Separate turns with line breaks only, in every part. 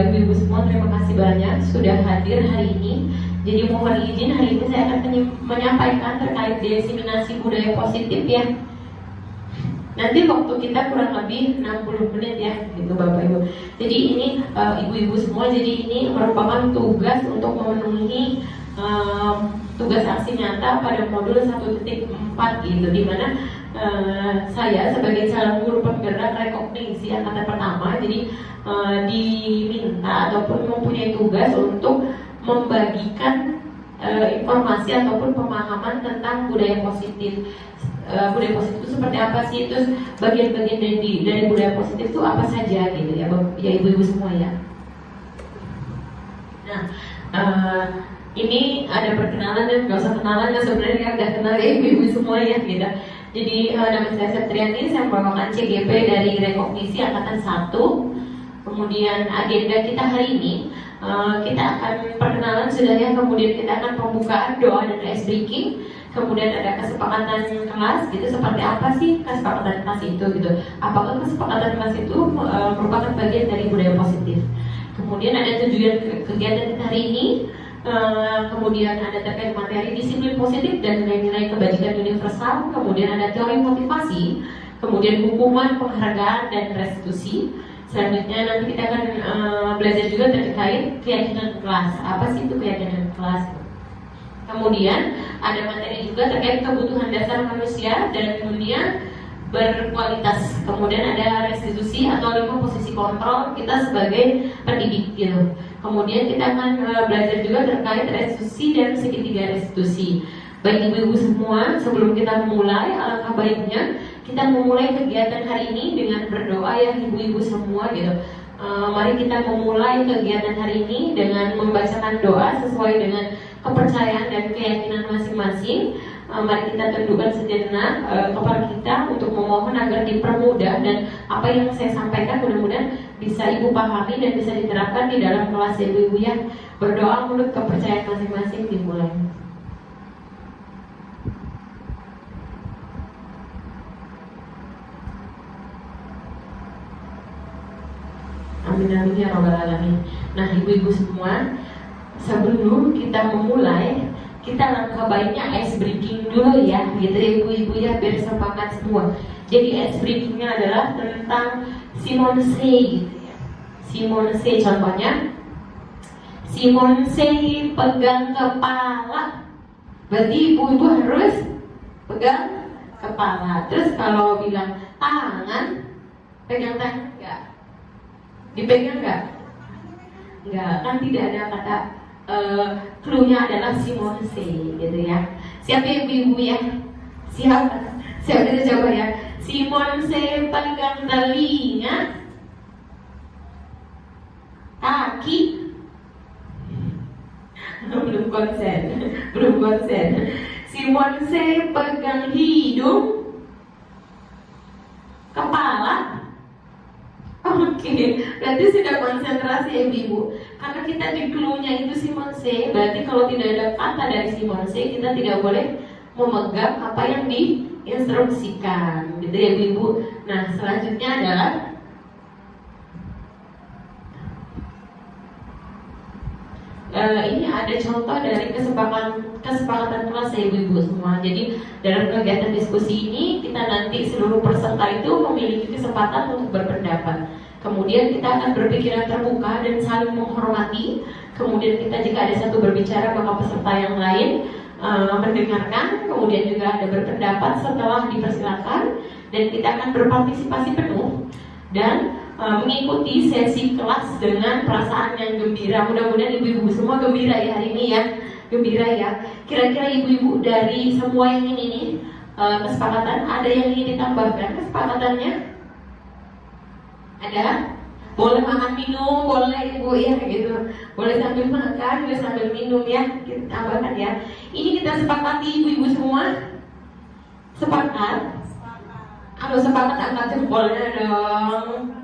Ibu-ibu semua, terima kasih banyak sudah hadir hari ini. Jadi mohon izin hari ini saya akan menyampaikan terkait diseminasi budaya positif ya. Nanti waktu kita kurang lebih 60 menit ya, gitu Bapak Ibu. Jadi ini ibu-ibu semua, jadi ini merupakan tugas untuk memenuhi tugas aksi nyata pada modul 1.4 gitu, dimana saya sebagai calon guru penggerak rekognisi angkatan pertama, jadi diminta ataupun mempunyai tugas untuk membagikan informasi ataupun pemahaman tentang budaya positif. Budaya positif itu seperti apa sih? Terus bagian-bagian dari budaya positif itu apa saja gitu ya, ya ibu-ibu semua ya. Nah, ini ada perkenalan dan gak usah kenalan, ya sebenarnya kan udah kenal ya ibu-ibu semua ya gitu. Jadi nama saya Septriani, saya merupakan CGP dari Rekognisi Angkatan 1. Kemudian agenda kita hari ini kita akan perkenalan sudah ya, kemudian kita akan pembukaan doa dan ice breaking. Kemudian ada kesepakatan kelas gitu, seperti apa sih kesepakatan kelas itu gitu. Apakah kesepakatan kelas itu merupakan bagian dari budaya positif. Kemudian ada tujuan kegiatan kita hari ini. Kemudian ada terkait materi disiplin positif dan nilai-nilai kebajikan universal. Kemudian ada teori motivasi. Kemudian hukuman, penghargaan, dan restitusi. Selanjutnya nanti kita akan belajar juga terkait keyakinan kelas. Apa sih itu keyakinan kelas? Kemudian ada materi juga terkait kebutuhan dasar manusia dan dunia berkualitas. Kemudian ada restitusi atau 5 posisi kontrol kita sebagai pendidik gitu. Kemudian kita akan belajar juga terkait restitusi dan segitiga restitusi. Baik ibu-ibu semua, sebelum kita memulai, alangkah baiknya kita memulai kegiatan hari ini dengan berdoa ya ibu-ibu semua gitu. Mari kita memulai kegiatan hari ini dengan membacakan doa sesuai dengan kepercayaan dan keyakinan masing-masing. Mari kita tundukkan sejenak kepala kita untuk memohon agar dipermudah, dan apa yang saya sampaikan mudah-mudahan bisa ibu pahami dan bisa diterapkan di dalam kelas ibu-ibu ya. Berdoa menurut kepercayaan masing-masing, dimulai. Amin amin ya robbal alamin. Nah ibu-ibu semua, sebelum kita memulai, kita langkah baiknya ice breaking dulu ya, gitu ya ibu-ibu ya, biar sepakat semua. Jadi ice breakingnya adalah tentang Simon Say gitu ya. Simon Say contohnya, Simon Say pegang kepala, berarti ibu-ibu harus pegang kepala. Terus kalau bilang tangan, pegang tangan enggak? Dipegang enggak? Enggak, kan tidak ada kata clue-nya adalah Simon Say gitu ya. Siapa ibu-ibu ya? Siapa? Siapa kita coba ya? Simon Say pegang telinga, kaki. Belum konsen. Simon Say pegang hidung, kepala. Oke, berarti sudah konsentrasi ya ibu. Karena kita di clue-nya itu Simon Say, berarti kalau tidak ada kata dari Simon Say, kita tidak boleh memegang apa yang diinstruksikan, gitu ya ibu. Nah, selanjutnya adalah ini ada contoh dari kesepakatan kelas ya ibu-ibu semua. Jadi dalam kegiatan diskusi ini kita nanti seluruh peserta itu memiliki kesempatan untuk berpendapat. Kemudian kita akan berpikiran terbuka dan saling menghormati. Kemudian kita jika ada satu berbicara maka peserta yang lain mendengarkan. Kemudian juga ada berpendapat setelah dipersilakan. Dan kita akan berpartisipasi penuh dan mengikuti sesi kelas dengan perasaan yang gembira. Mudah-mudahan ibu-ibu semua gembira ya hari ini ya, gembira ya. Kira-kira ibu-ibu dari semua yang ini kesepakatan, ada yang ingin ditambahkan kesepakatannya? Ada? Boleh makan minum, boleh ibu ya gitu. Boleh sambil makan, boleh sambil minum ya. Kita tambahkan ya. Ini kita sepakati ibu-ibu semua. Sepakat? Kalau sepakat angkat jempolnya dong.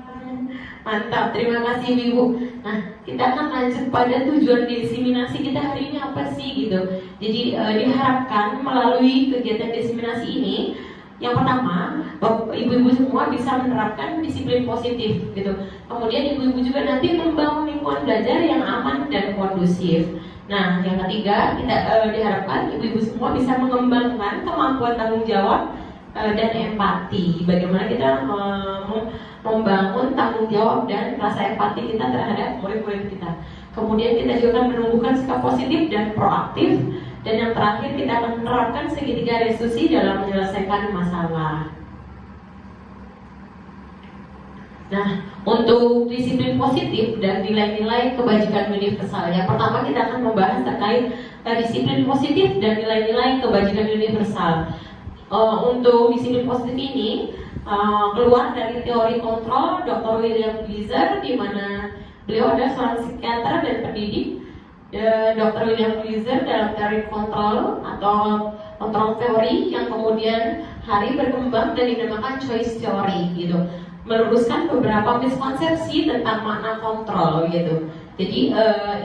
Mantap, terima kasih ibu. Nah, kita akan lanjut pada tujuan diseminasi kita hari ini apa sih gitu. Jadi diharapkan melalui kegiatan diseminasi ini, yang pertama, ibu-ibu semua bisa menerapkan disiplin positif gitu. Kemudian ibu-ibu juga nanti membangun lingkungan belajar yang aman dan kondusif. Nah, yang ketiga, kita diharapkan ibu-ibu semua bisa mengembangkan kemampuan tanggung jawab dan empati. Bagaimana kita membangun tanggung jawab dan rasa empati kita terhadap murid-murid kita. Kemudian kita juga akan menumbuhkan sikap positif dan proaktif. Dan yang terakhir kita akan menerapkan segitiga restitusi dalam menyelesaikan masalah. Nah, untuk disiplin positif dan nilai-nilai kebajikan universal, yang pertama kita akan membahas terkait disiplin positif dan nilai-nilai kebajikan universal. Untuk disiplin positif ini keluar dari teori kontrol Dr. William Gleiser, di mana beliau adalah seorang psikiater dan pendidik. Dr. William Gleiser dalam teori kontrol atau kontrol teori yang kemudian hari berkembang dan dinamakan choice theory gitu, meluruskan beberapa miskonsepsi tentang makna kontrol gitu. Jadi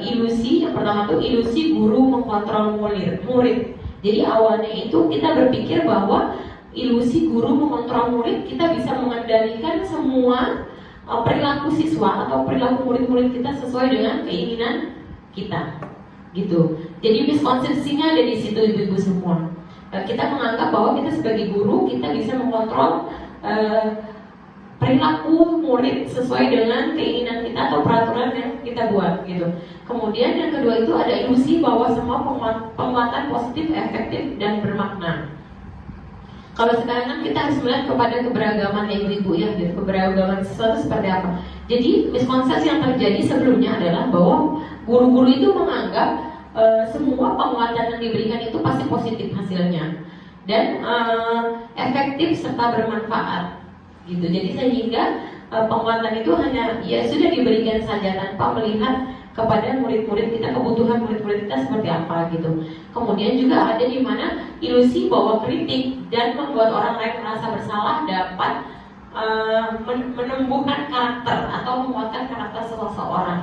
ilusi yang pertama tuh ilusi guru mengkontrol murid. Jadi awalnya itu kita berpikir bahwa ilusi guru mengontrol murid, kita bisa mengendalikan semua perilaku siswa atau perilaku murid-murid kita sesuai dengan keinginan kita, gitu. Jadi miskonsepsinya ada di situ ibu-ibu semua. Kita menganggap bahwa kita sebagai guru kita bisa mengontrol perilaku murid sesuai dengan keinginan kita atau peraturan yang kita buat, gitu. Kemudian yang kedua itu ada ilusi bahwa semua penguatan positif, efektif dan bermakna. Kalau sekarang kan kita harus melihat kepada keberagaman ya ibu-ibu ya, gitu. Keberagaman sesuatu seperti apa. Jadi miskonsepsi yang terjadi sebelumnya adalah bahwa guru-guru itu menganggap semua penguatan yang diberikan itu pasti positif hasilnya dan efektif serta bermanfaat, gitu. Jadi sehingga penguatan itu hanya ya sudah diberikan saja tanpa melihat kepada murid-murid kita, kebutuhan murid-murid kita seperti apa gitu. Kemudian juga ada di mana ilusi bahwa kritik dan membuat orang lain merasa bersalah dapat menumbuhkan karakter atau menguatkan karakter seseorang.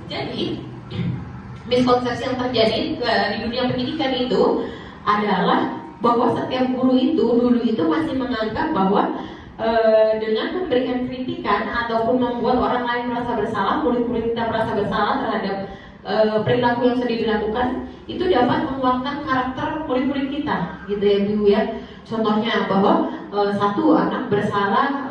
Jadi miskonsepsi yang terjadi di dunia pendidikan itu adalah bahwa setiap guru itu dulu itu masih menganggap bahwa dengan memberikan kritikan ataupun membuat orang lain merasa bersalah, murid-murid kita merasa bersalah terhadap perilaku yang sudah dilakukan itu dapat menguatkan karakter murid-murid kita, gitu ya Bu ya. Contohnya bahwa satu anak bersalah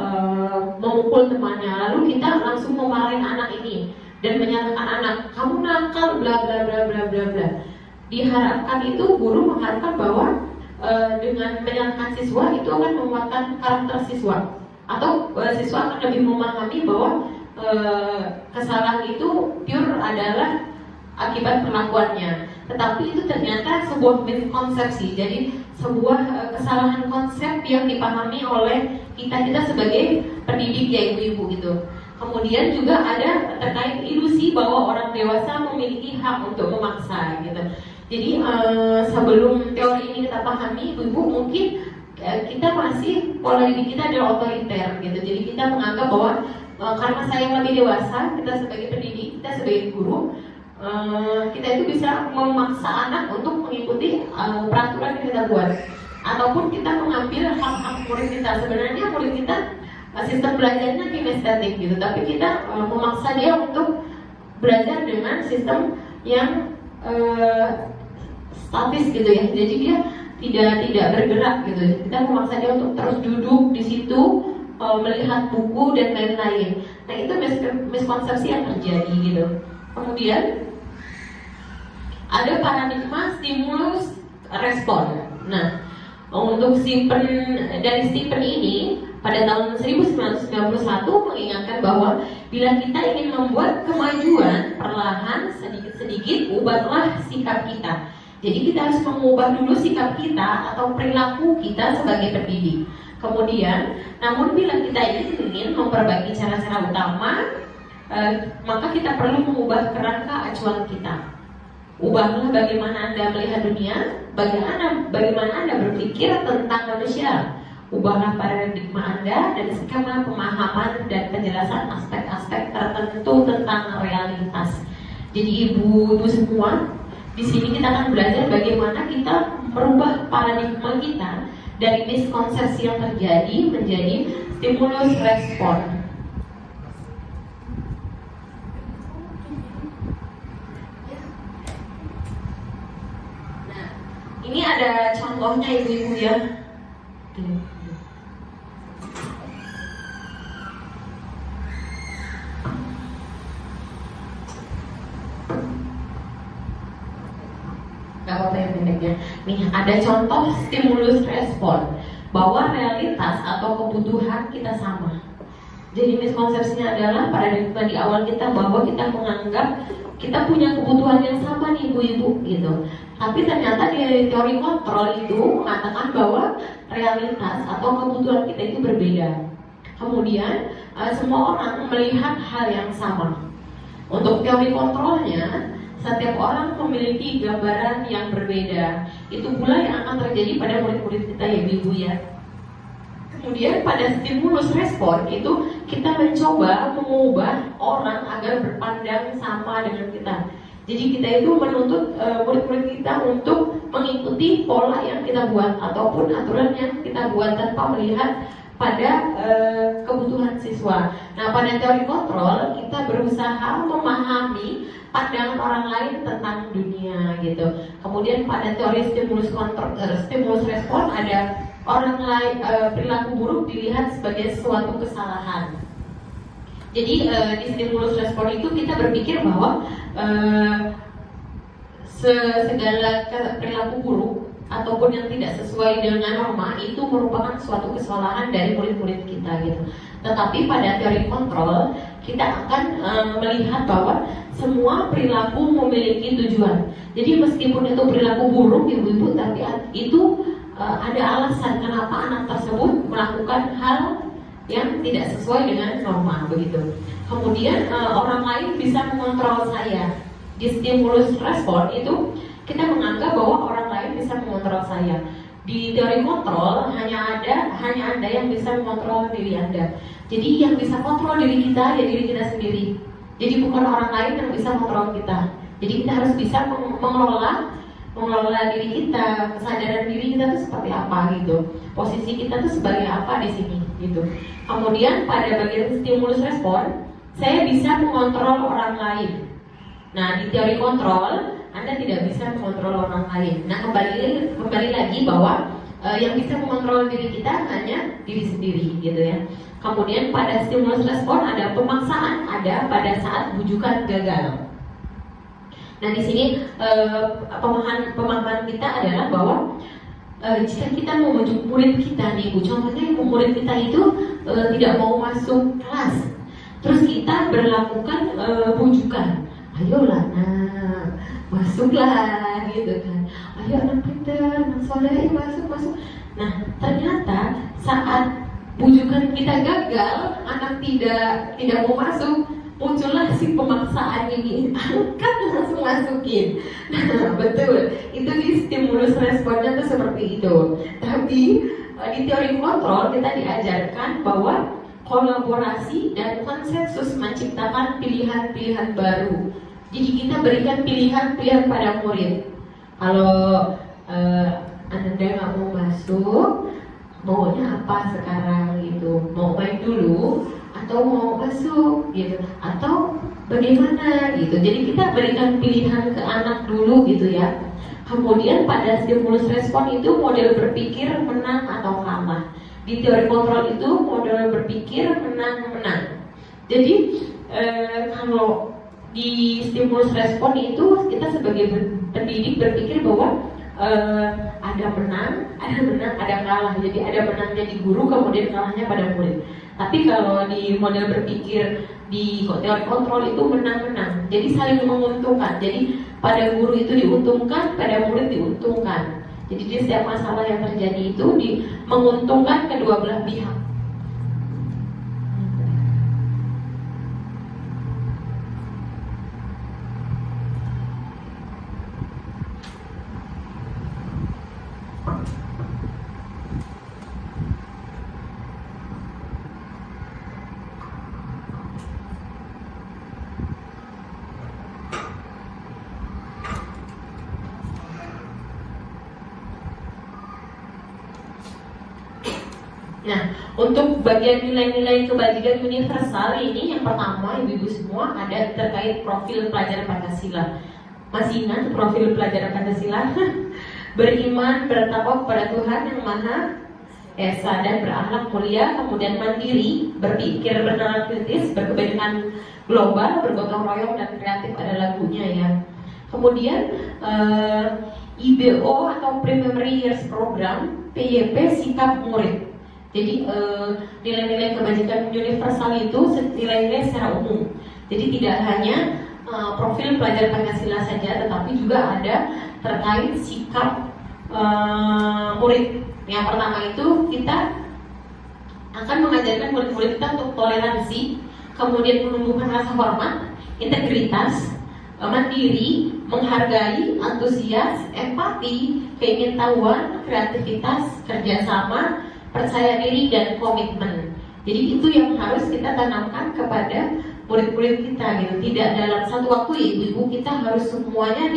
memukul temannya, lalu kita langsung memarahin anak ini dan menyalahkan anak, kamu nakal, bla bla bla bla bla bla. Diharapkan itu guru mengharapkan bahwa dengan menyalahkan siswa itu akan menguatkan karakter siswa, atau siswa akan lebih memahami bahwa kesalahan itu pure adalah akibat perlakuannya. Tetapi itu ternyata sebuah miskonsepsi, jadi sebuah kesalahan konsep yang dipahami oleh kita sebagai pendidik ya ibu-ibu gitu. Kemudian juga ada terkait ilusi bahwa orang dewasa memiliki hak untuk memaksa gitu. Jadi sebelum teori ini kita pahami ibu-ibu, mungkin kita masih pola didik kita adalah otoriter gitu. Jadi kita menganggap bahwa karena saya yang lebih dewasa, kita sebagai pendidik, kita sebagai guru, kita itu bisa memaksa anak untuk mengikuti peraturan yang kita buat, ataupun kita mengambil hak-hak murid kita. Sebenarnya murid kita sistem belajarnya kinestetik gitu, tapi kita memaksa dia untuk belajar dengan sistem yang statis gitu ya. Jadi dia tidak bergerak gitu. Kita memaksa dia untuk terus duduk di situ, melihat buku dan lain-lain. Nah itu miskonsepsi yang terjadi gitu. Kemudian ada paradigma stimulus respon. Nah untuk dari Stephen ini pada tahun 1991 mengingatkan bahwa bila kita ingin membuat kemajuan perlahan sedikit-sedikit, ubahlah sikap kita. Jadi kita harus mengubah dulu sikap kita atau perilaku kita sebagai pendidik. Kemudian, namun bila kita ingin memperbaiki cara-cara utama, maka kita perlu mengubah kerangka acuan kita. Ubahlah bagaimana Anda melihat dunia, bagaimana Anda berpikir tentang manusia. Ubahlah paradigma Anda dan skema pemahaman dan penjelasan aspek-aspek tertentu tentang realitas. Jadi ibu-ibu semua, di sini kita akan belajar bagaimana kita merubah paradigma kita dari miskonsepsi yang terjadi menjadi stimulus respon. Nah, ini ada contohnya ibu-ibu ya. Nih ada contoh stimulus respon, bahwa realitas atau kebutuhan kita sama. Jadi miskonsepsinya adalah paradigma di awal kita bahwa kita menganggap kita punya kebutuhan yang sama nih ibu-ibu gitu. Tapi ternyata di teori kontrol itu mengatakan bahwa realitas atau kebutuhan kita itu berbeda. Kemudian semua orang melihat hal yang sama. Untuk teori kontrolnya, setiap orang memiliki gambaran yang berbeda. Itu pula yang akan terjadi pada murid-murid kita ya ibu ya. Kemudian pada stimulus respon itu kita mencoba mengubah orang agar berpandang sama dengan kita. Jadi kita itu menuntut murid-murid kita untuk mengikuti pola yang kita buat ataupun aturan yang kita buat tanpa melihat pada kebutuhan siswa. Nah pada teori kontrol kita berusaha memahami pandangan orang lain tentang dunia gitu. Kemudian pada teori stimulus respon ada orang lain perilaku buruk dilihat sebagai suatu kesalahan. Jadi di stimulus respon itu kita berpikir bahwa segala perilaku buruk ataupun yang tidak sesuai dengan norma itu merupakan suatu kesalahan dari murid-murid kita gitu. Tetapi pada teori kontrol kita akan melihat bahwa semua perilaku memiliki tujuan. Jadi meskipun itu perilaku buruk ibu-ibu, tapi itu ada alasan kenapa anak tersebut melakukan hal yang tidak sesuai dengan norma begitu. Kemudian orang lain bisa mengontrol saya. Di stimulus respon itu kita menganggap bahwa orang lain bisa mengontrol saya. Di teori kontrol hanya Anda yang bisa mengontrol diri Anda. Jadi yang bisa kontrol diri kita ya diri kita sendiri. Jadi bukan orang lain yang bisa mengontrol kita. Jadi kita harus bisa mengelola diri kita, kesadaran diri kita itu seperti apa gitu. Posisi kita tuh sebagai apa di sini gitu. Kemudian pada bagian stimulus respon, saya bisa mengontrol orang lain. Nah, di teori kontrol, Anda tidak bisa mengontrol orang lain. Nah, kembali lagi bahwa yang bisa mengontrol diri kita hanya diri sendiri, gitu ya. Kemudian pada stimulus respon ada pemaksaan, ada pada saat bujukan gagal. Nah, di sini pemahaman kita adalah bahwa jika kita mau membujuk murid kita nih, Bu, contohnya murid kita itu tidak mau masuk kelas, terus kita berlakukan bujukan, ayolah nak, masuklah, gitu kan, ayo anak pintar, anak soleh, masuk. Nah, ternyata saat bujukan kita gagal, anak tidak mau masuk, muncullah si pemaksaan ini, kan langsung masukin. Nah, betul, itu di stimulus responnya tuh seperti itu. Tapi di teori kontrol kita diajarkan bahwa kolaborasi dan konsensus menciptakan pilihan-pilihan baru. Jadi kita berikan pilihan-pilihan pada murid. Kalau Anda nggak mau masuk, maunya apa sekarang gitu? Mau main dulu atau mau masuk gitu, atau bagaimana gitu. Jadi kita berikan pilihan ke anak dulu gitu ya. Kemudian pada stimulus respon itu model berpikir menang atau kalah. Di teori kontrol itu model berpikir menang-menang. Jadi kalau di stimulus respon itu kita sebagai pendidik berpikir bahwa ada menang, ada kalah. Jadi ada menangnya di guru, kemudian kalahnya pada murid. Tapi kalau di model berpikir di teori kontrol itu menang-menang. Jadi saling menguntungkan. Jadi pada guru itu diuntungkan, pada murid diuntungkan. Jadi di setiap masalah yang terjadi itu menguntungkan kedua belah pihak. Nah, untuk bagian nilai-nilai kebajikan universal ini, yang pertama ibu-ibu semua ada terkait profil pelajar Pancasila. Masih ingat profil pelajar Pancasila? Beriman, bertakwa kepada Tuhan yang Maha Esa dan berakhlak mulia, kemudian mandiri, berpikir bernalar kritis, berkepentingan global, bergotong royong dan kreatif, ada lagunya ya. Kemudian IBO atau Primary Years Program, PYP sikap murid. Jadi nilai-nilai kebajikan universal itu nilai-nilai secara umum. Jadi tidak hanya profil pelajar Pancasila saja, tetapi juga ada terkait sikap murid. Yang pertama itu kita akan mengajarkan murid-murid kita untuk toleransi, kemudian menumbuhkan rasa hormat, integritas, mandiri, menghargai, antusias, empati, keingintahuan, kreativitas, kerjasama, percaya diri, dan komitmen. Jadi itu yang harus kita tanamkan kepada murid-murid kita gitu. Tidak dalam satu waktu ya ibu-ibu, kita harus semuanya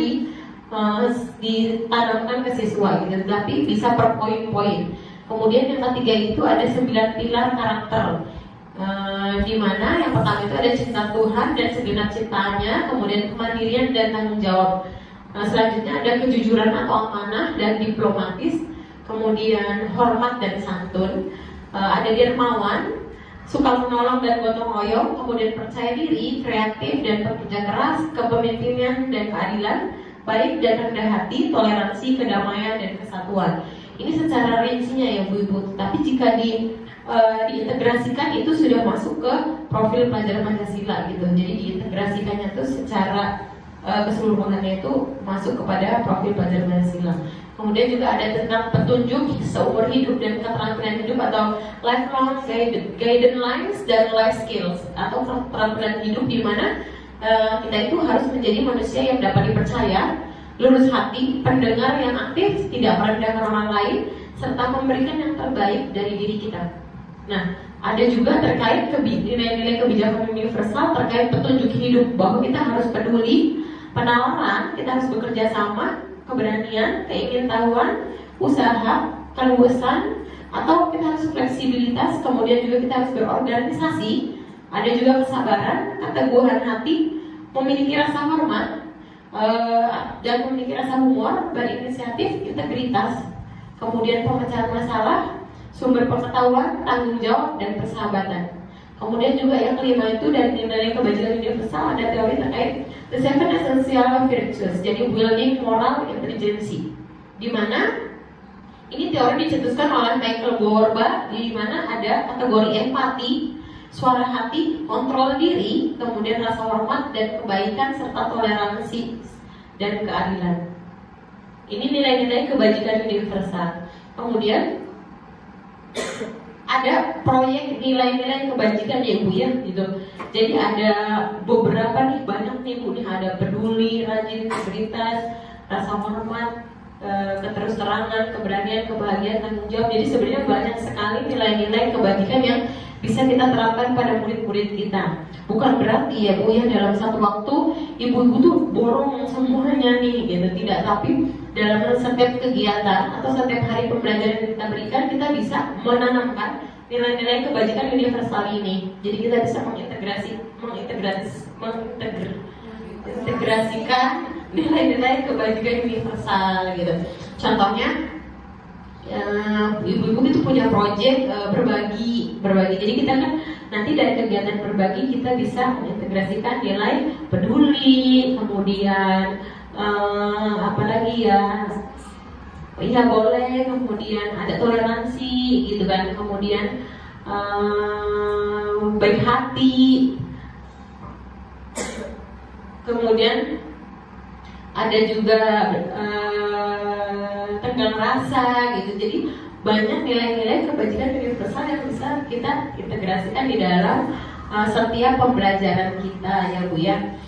ditanamkan ke siswa gitu, tapi bisa per poin-poin. Kemudian yang ketiga itu ada 9 pilar karakter, di mana yang pertama itu ada cinta Tuhan dan segenap ciptaannya, kemudian kemandirian dan tanggung jawab. Selanjutnya ada kejujuran atau amanah dan diplomatis, kemudian hormat dan santun, ada dermawan, suka menolong dan gotong royong, kemudian percaya diri, kreatif dan pekerja keras, kepemimpinan dan keadilan, baik dan rendah hati, toleransi, kedamaian dan kesatuan. Ini secara rincinya ya Bu Ibu. Tapi jika diintegrasikan itu sudah masuk ke profil pelajar Pancasila gitu. Jadi diintegrasikannya itu secara keseluruhannya itu masuk kepada profil pelajar Pancasila. Kemudian juga ada tentang petunjuk seumur hidup dan keterampilan hidup atau lifelong guidance lines dan life skills, atau keterampilan hidup di mana kita itu harus menjadi manusia yang dapat dipercaya, lurus hati, pendengar yang aktif, tidak merendahkan orang lain, serta memberikan yang terbaik dari diri kita. Nah, ada juga terkait nilai-nilai kebijakan universal terkait petunjuk hidup, bahwa kita harus peduli, penawaran, kita harus bekerja sama, keberanian, keingintahuan, usaha, keluasan, atau kita harus fleksibilitas, kemudian juga kita harus berorganisasi. Ada juga kesabaran, keteguhan hati, memiliki rasa hormat dan memiliki rasa humor, berinisiatif, integritas, kemudian pemecahan masalah, sumber pengetahuan, tanggung jawab, dan persahabatan. Kemudian juga yang kelima itu dari nilai kebajikan universal ada teori terkait the seven essential virtues, jadi building moral intelligence, di mana ini teori dicetuskan oleh Michael Borba, di mana ada kategori empati, suara hati, kontrol diri, kemudian rasa hormat dan kebaikan serta toleransi dan keadilan. Ini nilai-nilai kebajikan universal. Kemudian ada proyek nilai-nilai kebajikan ya Bu ya gitu. Jadi ada beberapa nih, banyak nih Bu nih, ada peduli, rajin, integritas, rasa hormat, keterus-terangan, keberanian, kebahagiaan, tanggung jawab. Jadi sebenarnya banyak sekali nilai-nilai kebajikan yang bisa kita terapkan pada murid-murid kita. Bukan berarti ya Bu ya dalam satu waktu ibu-ibu tuh borong semuanya nih gitu, tidak. Tapi dalam setiap kegiatan atau setiap hari pembelajaran yang kita berikan, kita bisa menanamkan nilai-nilai kebajikan universal ini. Jadi kita bisa mengintegrasikan nilai-nilai kebajikan universal gitu. Contohnya ibu-ibu itu punya proyek berbagi. Jadi kita kan nanti dari kegiatan berbagi kita bisa mengintegrasikan nilai peduli, kemudian apalagi ya, iya boleh, kemudian ada toleransi gitu kan, kemudian baik hati, kemudian ada juga tenggang rasa gitu. Jadi banyak nilai-nilai kebajikan universal yang bisa kita integrasikan di dalam setiap pembelajaran kita ya Bu ya.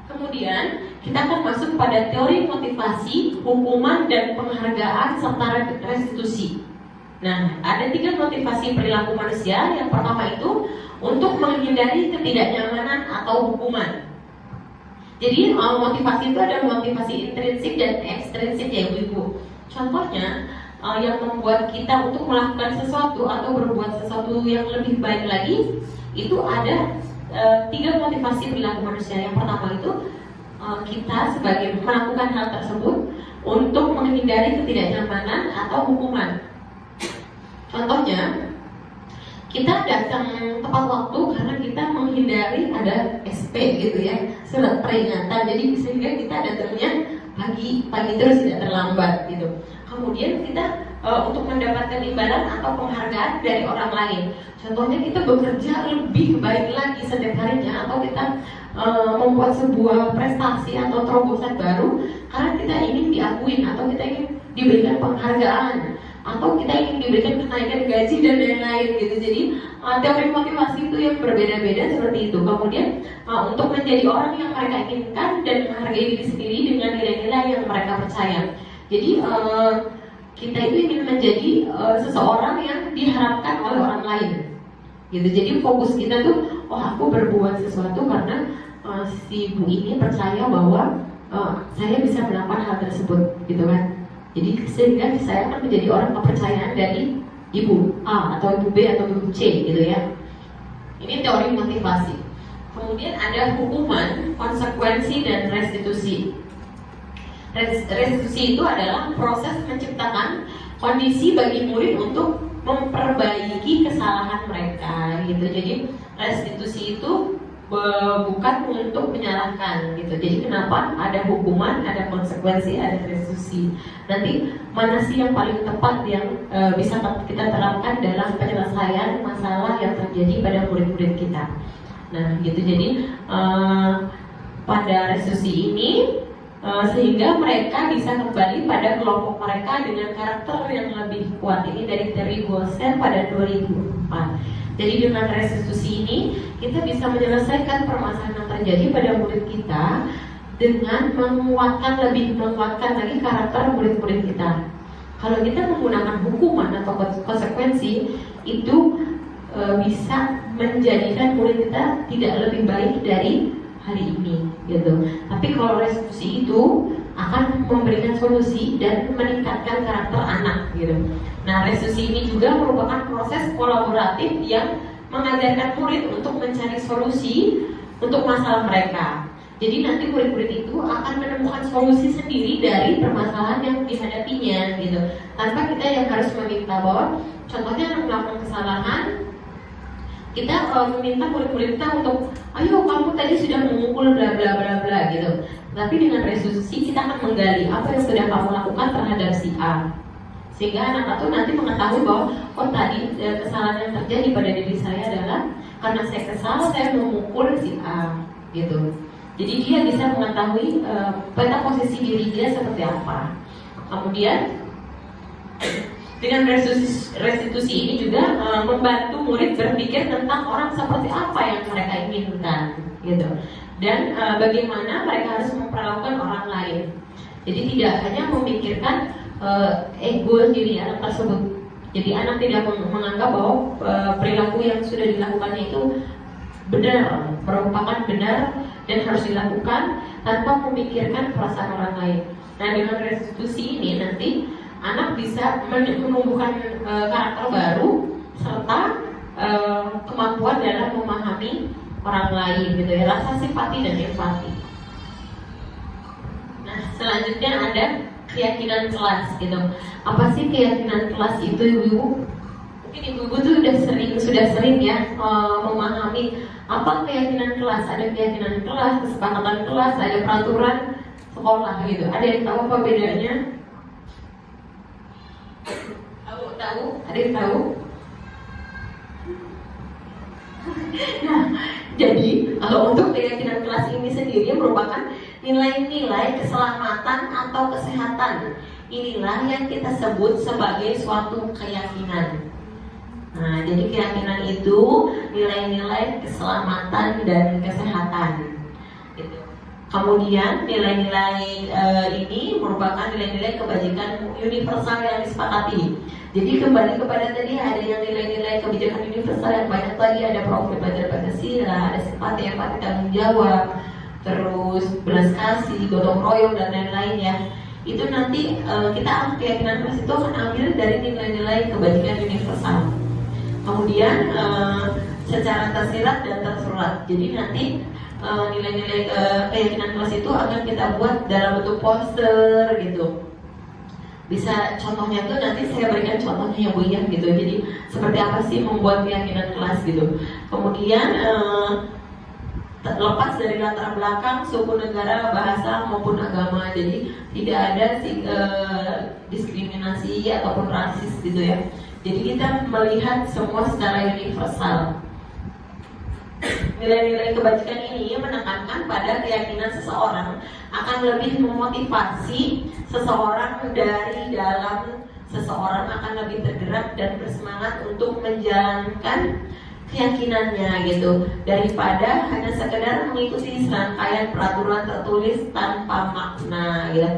Kemudian kita akan masuk pada teori motivasi, hukuman, dan penghargaan serta restitusi. Nah, ada 3 motivasi perilaku manusia. Yang pertama itu untuk menghindari ketidaknyamanan atau hukuman. Jadi motivasi itu ada motivasi intrinsik dan ekstrinsik ya Ibu. Contohnya yang membuat kita untuk melakukan sesuatu atau berbuat sesuatu yang lebih baik lagi, itu ada 3 motivasi perilaku manusia. Yang pertama itu kita sebagai melakukan hal tersebut untuk menghindari ketidaknyamanan atau hukuman. Contohnya, kita datang tepat waktu karena kita menghindari ada SP gitu ya, surat peringatan. Jadi sehingga kita datangnya pagi terus, tidak terlambat gitu. Kemudian kita untuk mendapatkan imbalan atau penghargaan dari orang lain. Contohnya kita bekerja lebih baik lagi setiap harinya, atau kita membuat sebuah prestasi atau terobosan baru karena kita ingin diakuin, atau kita ingin diberikan penghargaan, atau kita ingin diberikan kenaikan gaji dan lain-lain gitu. Jadi teori motivasi itu yang berbeda-beda seperti itu. Kemudian untuk menjadi orang yang mereka inginkan dan menghargai diri sendiri dengan nilai-nilai yang mereka percaya. Jadi kita itu ingin menjadi seseorang yang diharapkan oleh orang lain gitu. Jadi fokus kita tuh, oh aku berbuat sesuatu karena si Bu ini percaya bahwa saya bisa melakukan hal tersebut gitu kan. Jadi sehingga saya akan menjadi orang kepercayaan dari Ibu A atau Ibu B atau Ibu C gitu ya. Ini teori motivasi. Kemudian ada hukuman, konsekuensi, dan restitusi. Restitusi itu adalah proses menciptakan kondisi bagi murid untuk memperbaiki kesalahan mereka gitu. Jadi restitusi itu bukan untuk menyalahkan gitu. Jadi kenapa ada hukuman, ada konsekuensi, ada restitusi. Nanti mana sih yang paling tepat yang bisa kita terapkan dalam penyelesaian masalah yang terjadi pada murid-murid kita. Nah gitu. Jadi pada restitusi ini sehingga mereka bisa kembali pada kelompok mereka dengan karakter yang lebih kuat. Ini dari Terry Gosen pada 2004. Jadi dengan restitusi ini kita bisa menyelesaikan permasalahan yang terjadi pada murid kita dengan lebih menguatkan lagi karakter murid-murid kita. Kalau kita menggunakan hukuman atau konsekuensi, itu bisa menjadikan murid kita tidak lebih baik dari hari ini gitu. Tapi kalau restitusi itu akan memberikan solusi dan meningkatkan karakter anak gitu. Nah, restitusi ini juga merupakan proses kolaboratif yang mengajarkan murid untuk mencari solusi untuk masalah mereka. Jadi nanti murid-murid itu akan menemukan solusi sendiri dari permasalahan yang dihadapinya gitu. Tanpa kita yang harus meminta bahwa contohnya anak melakukan kesalahan, kita meminta murid-murid kita untuk ayo kamu tadi sudah memukul bla bla bla bla gitu. Tapi dengan restitusi kita akan menggali apa yang sudah kamu lakukan terhadap si A, sehingga anak itu nanti mengetahui bahwa oh tadi kesalahan yang terjadi pada diri saya adalah karena saya kesal, saya memukul si A gitu. Jadi dia bisa mengetahui peta posisi diri dia seperti apa. Kemudian dengan restitusi ini juga membantu murid berpikir tentang orang seperti apa yang mereka inginkan gitu. Dan bagaimana mereka harus memperlakukan orang lain. Jadi tidak hanya memikirkan ego diri anak tersebut. Jadi anak tidak menganggap bahwa perilaku yang sudah dilakukannya itu benar, merupakan benar dan harus dilakukan tanpa memikirkan perasaan orang lain. Nah dengan restitusi ini nanti anak bisa menumbuhkan karakter baru serta kemampuan dalam memahami orang lain gitu ya, rasa simpati dan empati. Nah selanjutnya ada keyakinan kelas gitu. Apa sih keyakinan kelas itu ibu-ibu? Mungkin ibu-ibu tuh sudah sering ya memahami apa keyakinan kelas. Ada keyakinan kelas, kesepakatan kelas, ada peraturan sekolah gitu. Ada yang tahu apa bedanya? Tahu? Ada yang tahu? Nah, jadi kalau untuk keyakinan kelas ini sendiri merupakan nilai-nilai keselamatan atau kesehatan. Inilah yang kita sebut sebagai suatu keyakinan. Nah, jadi keyakinan itu nilai-nilai keselamatan dan kesehatan. Gitu. Kemudian nilai-nilai ini merupakan nilai-nilai kebajikan universal yang disepakati. Jadi kembali kepada tadi ada yang nilai-nilai kebijakan universal yang banyak tadi, ada profil belajar Pancasila, ada simpati, empati, tanggung jawab, terus belas kasih, gotong royong dan lain-lain ya. Itu nanti kita keyakinan kelas itu akan ambil dari nilai-nilai kebajikan universal. Kemudian secara tersirat dan tersurat. Jadi nanti nilai-nilai keyakinan kelas itu akan kita buat dalam bentuk poster gitu. Bisa contohnya tuh nanti saya berikan contohnya ya Bu ya gitu. Jadi seperti apa sih membuat keyakinan kelas gitu. Kemudian lepas dari latar belakang, suku, negara, bahasa maupun agama. Jadi tidak ada diskriminasi ataupun rasis gitu ya. Jadi kita melihat semua secara universal. Nilai-nilai kebajikan ini menekankan pada keyakinan seseorang akan lebih memotivasi seseorang dari dalam seseorang akan lebih tergerak dan bersemangat untuk menjalankan keyakinannya gitu, daripada hanya sekedar mengikuti serangkaian peraturan tertulis tanpa makna gitu.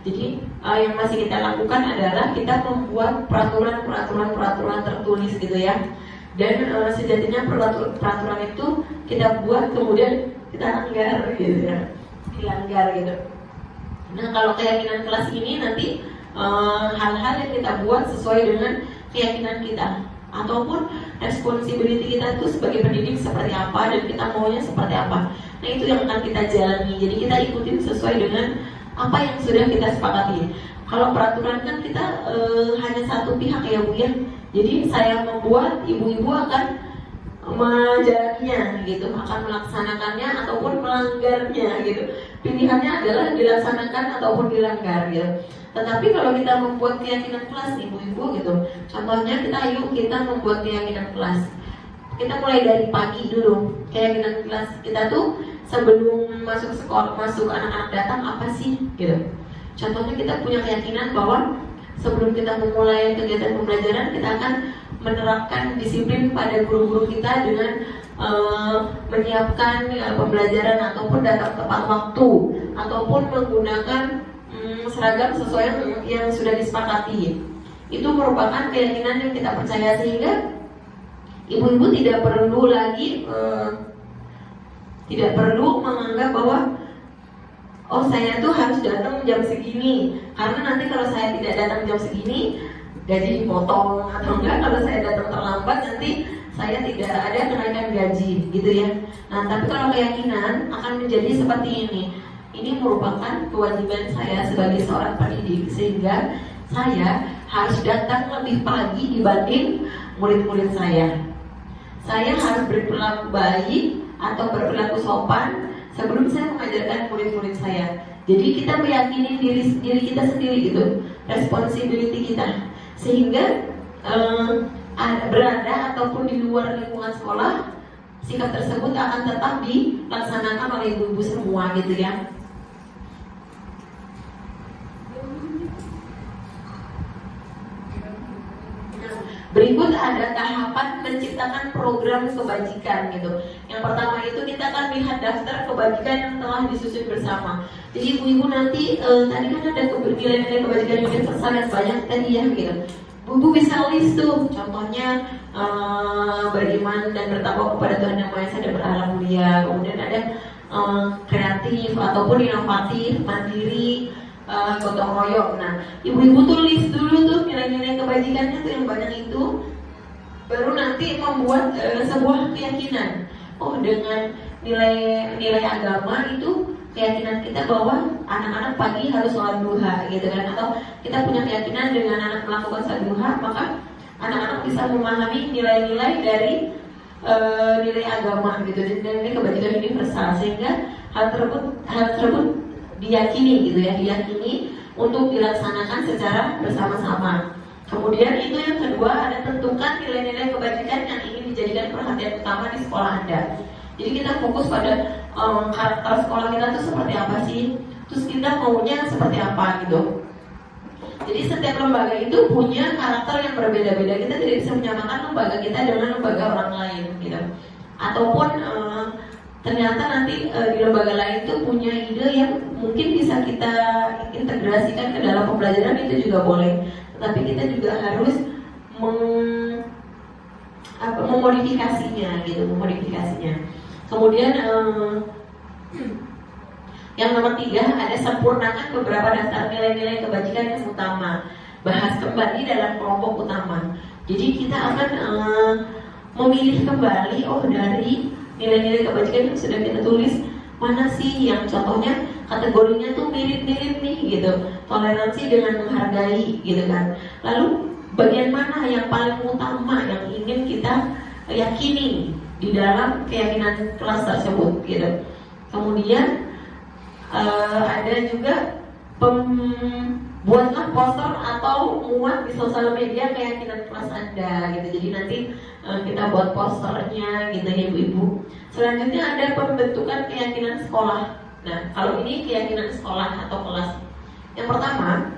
Jadi yang masih kita lakukan adalah kita membuat peraturan tertulis gitu ya. Dan sejatinya peraturan itu kita buat kemudian kita langgar gitu ya, dilanggar gitu. Nah kalau keyakinan kelas ini nanti hal-hal yang kita buat sesuai dengan keyakinan kita ataupun responsibility kita itu sebagai pendidik seperti apa dan kita maunya seperti apa. Nah itu yang akan kita jalani. Jadi kita ikutin sesuai dengan apa yang sudah kita sepakati. Kalau peraturan kan kita hanya satu pihak ya Bu ya. Jadi saya membuat, ibu-ibu akan menjalaninya gitu, akan melaksanakannya ataupun melanggarnya gitu. Pilihannya adalah dilaksanakan ataupun dilanggar gitu. Tetapi kalau kita membuat keyakinan kelas ibu-ibu gitu, contohnya kita membuat keyakinan kelas. Kita mulai dari pagi dulu. Keyakinan kelas kita tuh sebelum masuk sekolah, masuk anak-anak datang apa sih gitu. Contohnya kita punya keyakinan bahwa sebelum kita memulai kegiatan pembelajaran kita akan menerapkan disiplin pada guru-guru kita dengan menyiapkan pembelajaran ataupun datang tepat waktu ataupun menggunakan seragam sesuai yang sudah disepakati. Itu merupakan keyakinan yang kita percaya sehingga ibu-ibu tidak perlu lagi tidak perlu menganggap bahwa oh saya tuh harus datang jam segini karena nanti kalau saya tidak datang jam segini gaji dipotong atau enggak, kalau saya datang terlambat nanti saya tidak ada kenaikan gaji gitu ya. Nah, tapi kalau keyakinan akan menjadi seperti ini. Ini merupakan kewajiban saya sebagai seorang pendidik, sehingga saya harus datang lebih pagi dibanding murid-murid saya. Saya harus berperilaku baik atau berperilaku sopan sebelum saya mengajarkan murid-murid saya. Jadi kita meyakini diri kita sendiri gitu, responsibility kita, sehingga berada ataupun di luar lingkungan sekolah, sikap tersebut akan tetap dilaksanakan oleh ibu-ibu semua gitu ya. Berikut ada tahapan menciptakan program kebajikan gitu. Yang pertama itu kita akan lihat daftar kebajikan yang telah disusun bersama. Jadi ibu-ibu nanti tadi kan ada nilai-nilai kebajikan universal yang banyak tadi ya gitu. Ibu bisa list tuh, contohnya beriman dan bertakwa kepada Tuhan Yang Maha Esa dan berhalal mulia. Kemudian ada kreatif ataupun inovatif, mandiri, gotong royong. Nah, ibu-ibu tulis dulu tuh nilai-nilai kebajikannya tuh yang banyak itu, baru nanti membuat sebuah keyakinan. Oh, dengan nilai agama itu keyakinan kita bahwa anak-anak pagi harus sholat duha gitu kan, atau kita punya keyakinan dengan anak melakukan sholat duha maka anak-anak bisa memahami nilai-nilai dari nilai agama gitu, dan ini kebajikan universal, sehingga hal tersebut diyakini gitu ya, diyakini untuk dilaksanakan secara bersama-sama. Kemudian itu yang kedua, ada tentukan nilai-nilai kebajikan yang ingin dijadikan perhatian utama di sekolah Anda. Jadi kita fokus pada karakter sekolah kita tuh seperti apa sih, terus kita maunya seperti apa gitu. Jadi setiap lembaga itu punya karakter yang berbeda-beda. Kita tidak bisa menyamakan lembaga kita dengan lembaga orang lain gitu. Ataupun ternyata nanti di lembaga lain itu punya ide yang mungkin bisa kita integrasikan ke dalam pembelajaran, itu juga boleh. Tetapi kita juga harus memodifikasinya gitu, memodifikasinya. Kemudian yang nomor 3, ada sempurnakan beberapa daftar nilai-nilai kebajikan yang utama. Bahas kembali dalam kelompok utama. Jadi kita akan memilih kembali, dari nilai-nilai kebajikan yang sudah kita tulis, mana sih yang contohnya kategorinya tuh mirip-mirip nih gitu. Toleransi dengan menghargai gitu kan. Lalu bagian mana yang paling utama yang ingin kita yakini di dalam keyakinan kelas tersebut gitu. Kemudian ada juga buatlah poster atau muat di sosial media keyakinan kelas Anda gitu. Jadi nanti kita buat posternya gitu ya ibu-ibu. Selanjutnya ada pembentukan keyakinan sekolah. Nah, kalau ini keyakinan sekolah atau kelas. Yang pertama,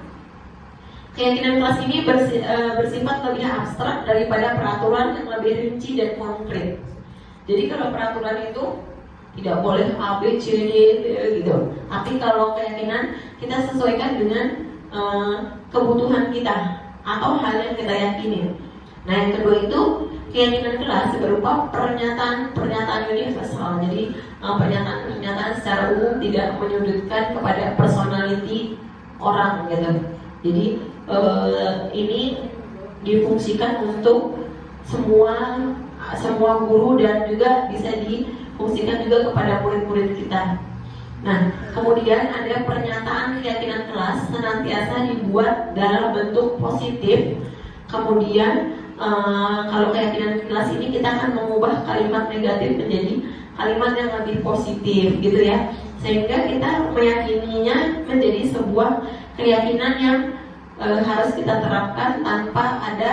keyakinan kelas ini bersifat lebih abstrak daripada peraturan yang lebih rinci dan konkret. Jadi kalau peraturan itu tidak boleh A, B, C, D gitu. Tapi kalau keyakinan kita sesuaikan dengan kebutuhan kita atau hal yang kita yakini. Nah, yang kedua itu keyakinan kelas berupa pernyataan universal. Jadi pernyataan secara umum tidak menyudutkan kepada personality orang gitu. Jadi ini difungsikan untuk semua guru dan juga bisa difungsikan juga kepada murid-murid kita. Nah, kemudian ada pernyataan keyakinan kelas senantiasa dibuat dalam bentuk positif. Kemudian kalau keyakinan kelas ini kita akan mengubah kalimat negatif menjadi kalimat yang lebih positif gitu ya, sehingga kita meyakininya menjadi sebuah keyakinan yang harus kita terapkan tanpa ada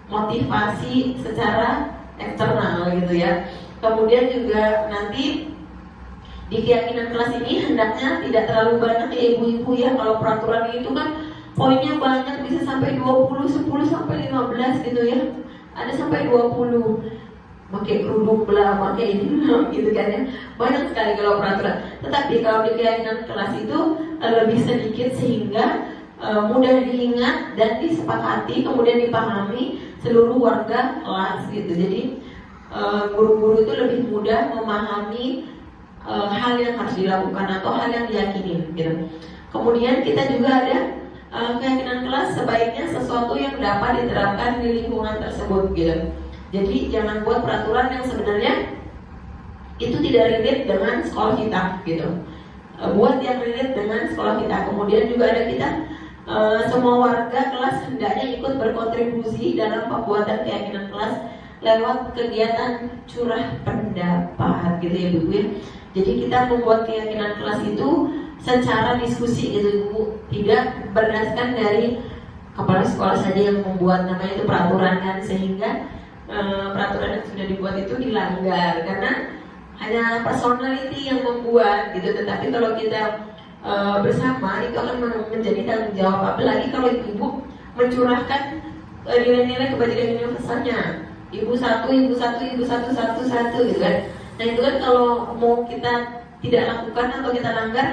motivasi secara eksternal gitu ya. Kemudian juga nanti di keyakinan kelas ini hendaknya tidak terlalu banyak ya ibu-ibu ya. Kalau peraturan itu kan poinnya banyak, bisa sampai 20, 10 sampai 15 gitu ya. Ada sampai 20. Pakai kerudung lah, pakai ini gitu kan ya. Banyak sekali kalau peraturan. Tetapi kalau di keyakinan kelas itu lebih sedikit sehingga mudah diingat dan disepakati, kemudian dipahami seluruh warga kelas gitu. Jadi guru-guru itu lebih mudah memahami hal yang harus dilakukan atau hal yang diyakini gitu. Kemudian kita juga ada keyakinan kelas sebaiknya sesuatu yang dapat diterapkan di lingkungan tersebut gitu. Jadi jangan buat peraturan yang sebenarnya itu tidak relate dengan sekolah kita gitu. Buat yang relate dengan sekolah kita. Kemudian juga ada kita semua warga kelas hendaknya ikut berkontribusi dalam pembuatan keyakinan kelas lewat kegiatan curah pendapat gitu ya Bu ya. Jadi kita membuat keyakinan kelas itu secara diskusi gitu Bu, tidak berdasarkan dari kepala sekolah saja yang membuat, namanya itu peraturan kan, sehingga peraturan yang sudah dibuat itu dilanggar karena hanya personality yang membuat gitu. Tetapi kalau kita bersama itu akan menjadi tanggung jawab, apalagi kalau ibu mencurahkan nilai-nilai kebajikan universalnya, ibu satu gitu kan. Nah itu kan kalau mau kita tidak lakukan atau kita langgar,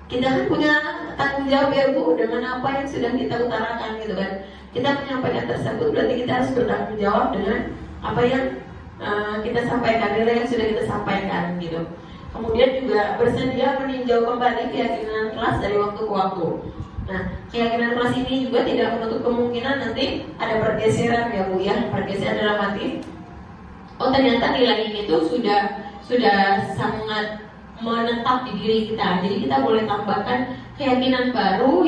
kita kan punya tanggung jawab ya Bu dengan apa yang sudah kita utarakan gitu kan. Kita menyampaikan tersebut berarti kita harus bertanggung jawab dengan apa yang kita sampaikan, nilai yang sudah kita sampaikan gitu. Kemudian juga bersedia meninjau kembali keyakinan kelas dari waktu ke waktu. Nah, keyakinan kelas ini juga tidak menutup kemungkinan nanti ada pergeseran ya Bu ya. Pergeseran dalam arti, oh ternyata nilai ini tuh sudah sangat menetap di diri kita. Jadi kita boleh tambahkan keyakinan baru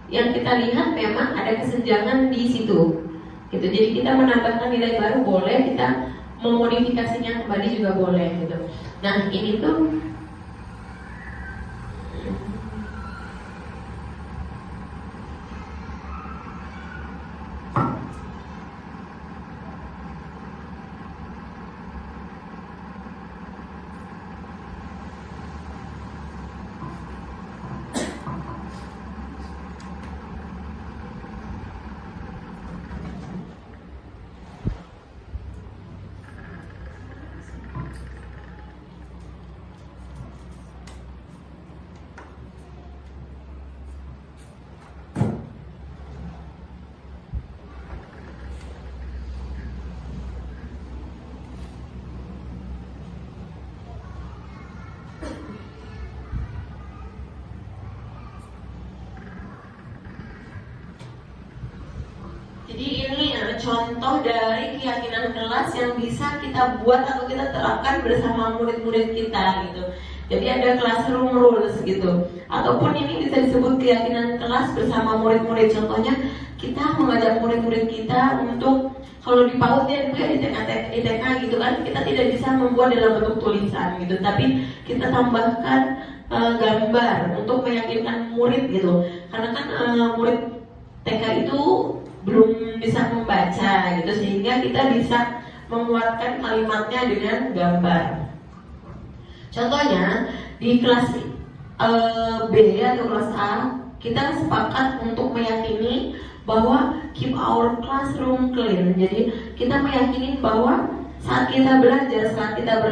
yang kita lihat memang ada kesenjangan di situ. Gitu. Jadi kita menambahkan nilai baru boleh, kita memodifikasinya kembali juga boleh gitu. Nah ini tuh jadi ini contoh dari keyakinan kelas yang bisa kita buat atau kita terapkan bersama murid-murid kita gitu. Jadi ada classroom rules gitu. Ataupun ini bisa disebut keyakinan kelas bersama murid-murid. Contohnya kita mengajak murid-murid kita untuk, kalau di PAUD ya di TK gitu kan, kita tidak bisa membuat dalam bentuk tulisan gitu, tapi kita tambahkan gambar untuk meyakinkan murid gitu. Karena kan murid TK itu belum bisa membaca gitu, sehingga kita bisa menguatkan kalimatnya dengan gambar. Contohnya di kelas B atau kelas A, kita sepakat untuk meyakini bahwa keep our classroom clean. Jadi kita meyakini bahwa saat kita belajar, saat kita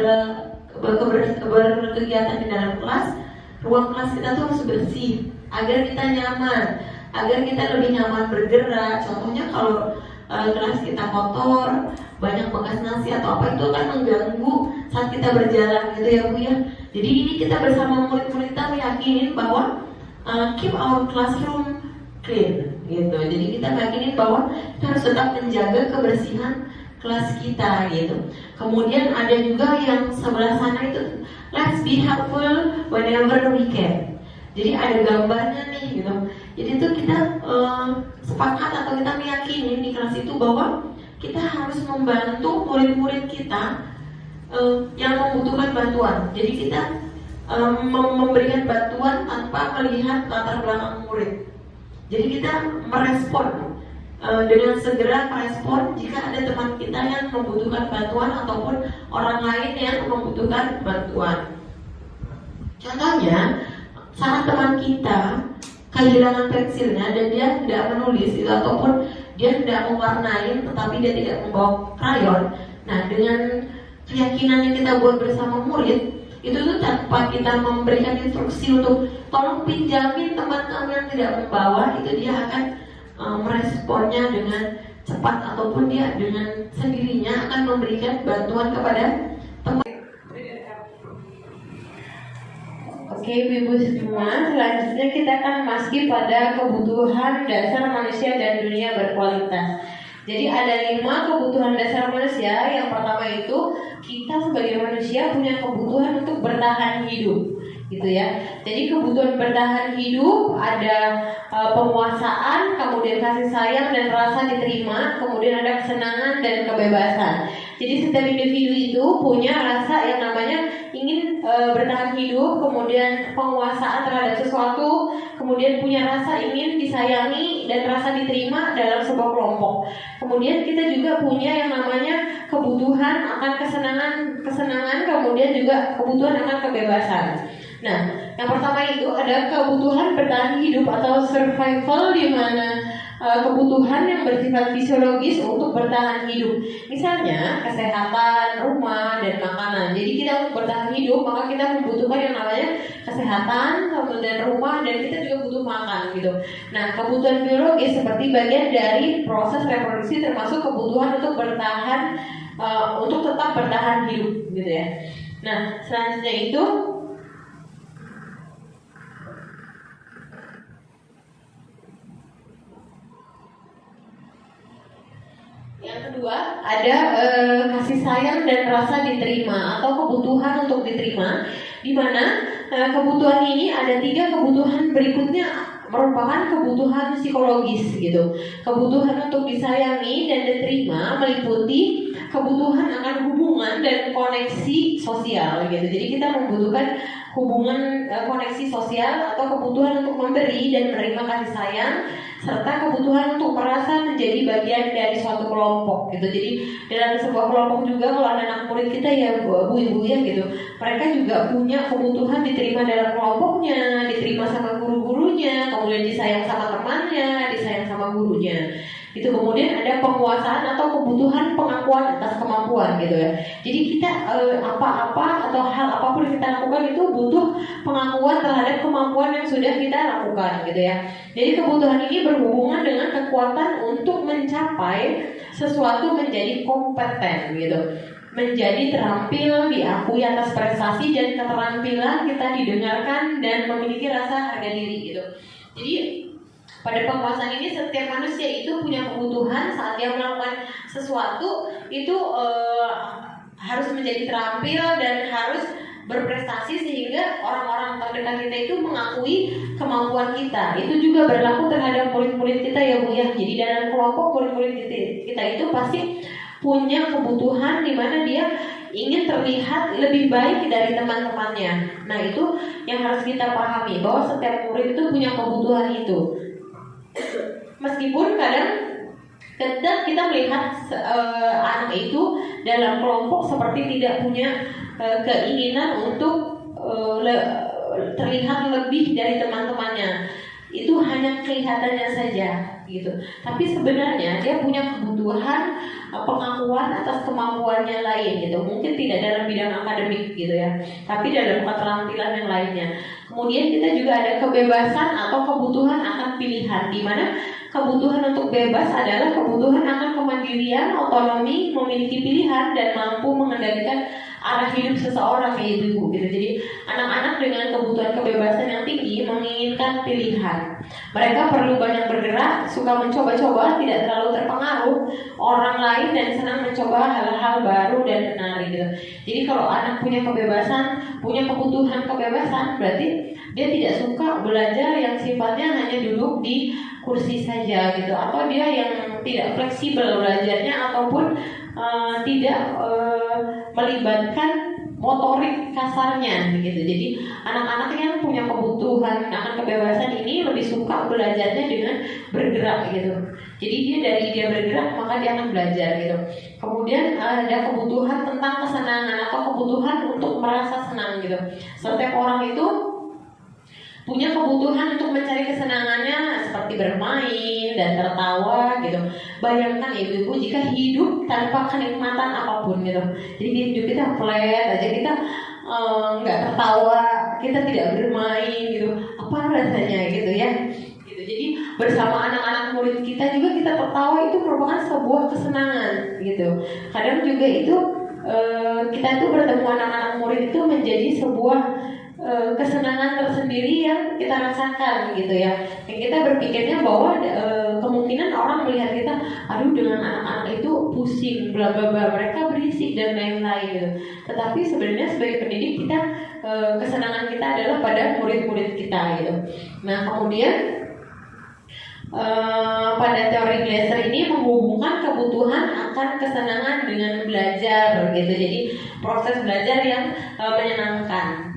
berkegiatan di dalam kelas, ruang kelas kita tuh harus bersih agar kita nyaman, agar kita lebih nyaman bergerak. Contohnya kalau kelas kita kotor, banyak bekas nasi atau apa, itu kan mengganggu saat kita berjalan gitu ya Bu ya. Jadi ini kita bersama murid-murid kita meyakinin bahwa keep our classroom clean gitu. Jadi kita meyakinin bahwa kita harus tetap menjaga kebersihan kelas kita gitu. Kemudian ada juga yang sebelah sana itu, let's be helpful whenever we can. Jadi ada gambarnya nih gitu. Jadi itu kita sepakat atau kita meyakini di kelas itu bahwa kita harus membantu murid-murid kita yang membutuhkan bantuan. Jadi kita memberikan bantuan tanpa melihat latar belakang murid. Jadi kita merespon dengan segera merespon jika ada teman kita yang membutuhkan bantuan ataupun orang lain yang membutuhkan bantuan. Contohnya, saat teman kita kehilangan pensilnya dan dia tidak menulis itu, ataupun dia tidak mewarnai tetapi dia tidak membawa krayon. Nah, dengan keyakinan yang kita buat bersama murid itu tuh, tanpa kita memberikan instruksi untuk tolong pinjamin teman kamu yang tidak membawa, itu dia akan meresponnya dengan cepat, ataupun dia dengan sendirinya akan memberikan bantuan kepada teman. Oke, Ibu semua, selanjutnya kita akan masuk pada kebutuhan dasar manusia dan dunia berkualitas. Jadi ada 5 kebutuhan dasar manusia. Yang pertama itu kita sebagai manusia punya kebutuhan untuk bertahan hidup, gitu ya. Jadi kebutuhan bertahan hidup ada penguasaan, kemudian kasih sayang dan rasa diterima, kemudian ada kesenangan dan kebebasan. Jadi setiap individu itu punya rasa yang namanya ingin bertahan hidup, kemudian penguasaan terhadap sesuatu, kemudian punya rasa ingin disayangi dan rasa diterima dalam sebuah kelompok. Kemudian kita juga punya yang namanya kebutuhan akan kesenangan, kemudian juga kebutuhan akan kebebasan. Nah, yang pertama itu ada kebutuhan bertahan hidup atau survival, di mana kebutuhan yang bersifat fisiologis untuk bertahan hidup. Misalnya kesehatan, rumah, dan makanan. Jadi kita untuk bertahan hidup maka kita membutuhkan yang namanya kesehatan, kemudian rumah, dan kita juga butuh makan gitu. Nah, kebutuhan biologis seperti bagian dari proses reproduksi, termasuk kebutuhan untuk bertahan, untuk tetap bertahan hidup gitu ya. Nah, selanjutnya itu yang kedua ada kasih sayang dan rasa diterima atau kebutuhan untuk diterima, di mana kebutuhan ini ada 3 kebutuhan berikutnya merupakan kebutuhan psikologis gitu. Kebutuhan untuk disayangi dan diterima meliputi kebutuhan akan hubungan dan koneksi sosial gitu. Jadi kita membutuhkan hubungan, koneksi sosial, atau kebutuhan untuk memberi dan menerima kasih sayang, serta kebutuhan untuk merasa menjadi bagian dari suatu kelompok gitu. Jadi dalam sebuah kelompok juga kalau anak murid kita ya bu-ibu ya gitu, mereka juga punya kebutuhan diterima dalam kelompoknya, diterima sama guru-gurunya, kemudian disayang sama temannya, disayang sama gurunya. Itu kemudian ada penguasaan atau kebutuhan pengakuan atas kemampuan gitu ya. Jadi kita apa-apa atau hal apapun yang kita lakukan itu butuh pengakuan terhadap kemampuan yang sudah kita lakukan gitu ya. Jadi kebutuhan ini berhubungan dengan kekuatan untuk mencapai sesuatu menjadi kompeten gitu, menjadi terampil, diakui atas prestasi dan keterampilan kita didengarkan dan memiliki rasa harga diri gitu. Jadi pada penguasaan ini setiap manusia itu punya kebutuhan saat dia melakukan sesuatu itu harus menjadi terampil dan harus berprestasi sehingga orang-orang terdekat kita itu mengakui kemampuan kita. Itu juga berlaku terhadap murid-murid kita ya Bu ya. Jadi dalam kelompok murid-murid kita itu pasti punya kebutuhan di mana dia ingin terlihat lebih baik dari teman-temannya. Nah, itu yang harus kita pahami, bahwa setiap murid itu punya kebutuhan itu. Meskipun kadang ketika kita melihat anak itu dalam kelompok seperti tidak punya keinginan untuk terlihat lebih dari teman-temannya, itu hanya kelihatannya saja gitu. Tapi sebenarnya dia punya kebutuhan pengakuan atas kemampuannya lain gitu. Mungkin tidak dalam bidang akademik gitu ya, tapi dalam keterampilan yang lainnya. Kemudian kita juga ada kebebasan atau kebutuhan akan pilihan, di mana kebutuhan untuk bebas adalah kebutuhan akan kemandirian, otonomi, memiliki pilihan dan mampu mengendalikan arah hidup seseorang ya ibu gitu. Jadi anak-anak dengan kebutuhan kebebasan yang tinggi menginginkan pilihan. Mereka perlu banyak bergerak, suka mencoba-coba, tidak terlalu terpengaruh orang lain dan senang mencoba hal-hal baru dan menarik gitu. Jadi kalau anak punya kebebasan, punya kebutuhan kebebasan, berarti dia tidak suka belajar yang sifatnya hanya duduk di kursi saja gitu, atau dia yang tidak fleksibel belajarnya, ataupun tidak melibatkan motorik kasarnya gitu. Jadi anak-anak yang punya kebutuhan akan kebebasan ini lebih suka belajarnya dengan bergerak gitu. Jadi dia bergerak maka dia akan belajar gitu. Kemudian ada kebutuhan tentang kesenangan atau kebutuhan untuk merasa senang gitu. Setiap orang itu punya kebutuhan untuk mencari kesenangannya seperti bermain dan tertawa gitu. Bayangkan ibu-ibu jika hidup tanpa kenikmatan apapun gitu. Jadi hidup kita flat aja, kita nggak tertawa, kita tidak bermain gitu. Apa rasanya gitu ya? Gitu. Jadi bersama anak-anak murid kita juga kita tertawa itu merupakan sebuah kesenangan gitu. Kadang juga itu kita tuh bertemu anak-anak murid itu menjadi sebuah kesenangan sendiri yang kita rasakan gitu ya. Dan kita berpikirnya bahwa kemungkinan orang melihat kita, aduh dengan anak-anak itu pusing, bla bla bla, mereka berisik dan lain-lain gitu. Tetapi sebenarnya sebagai pendidik kita, kesenangan kita adalah pada murid-murid kita gitu. Nah kemudian pada teori Glasser ini menghubungkan kebutuhan akan kesenangan dengan belajar gitu. Jadi proses belajar yang menyenangkan.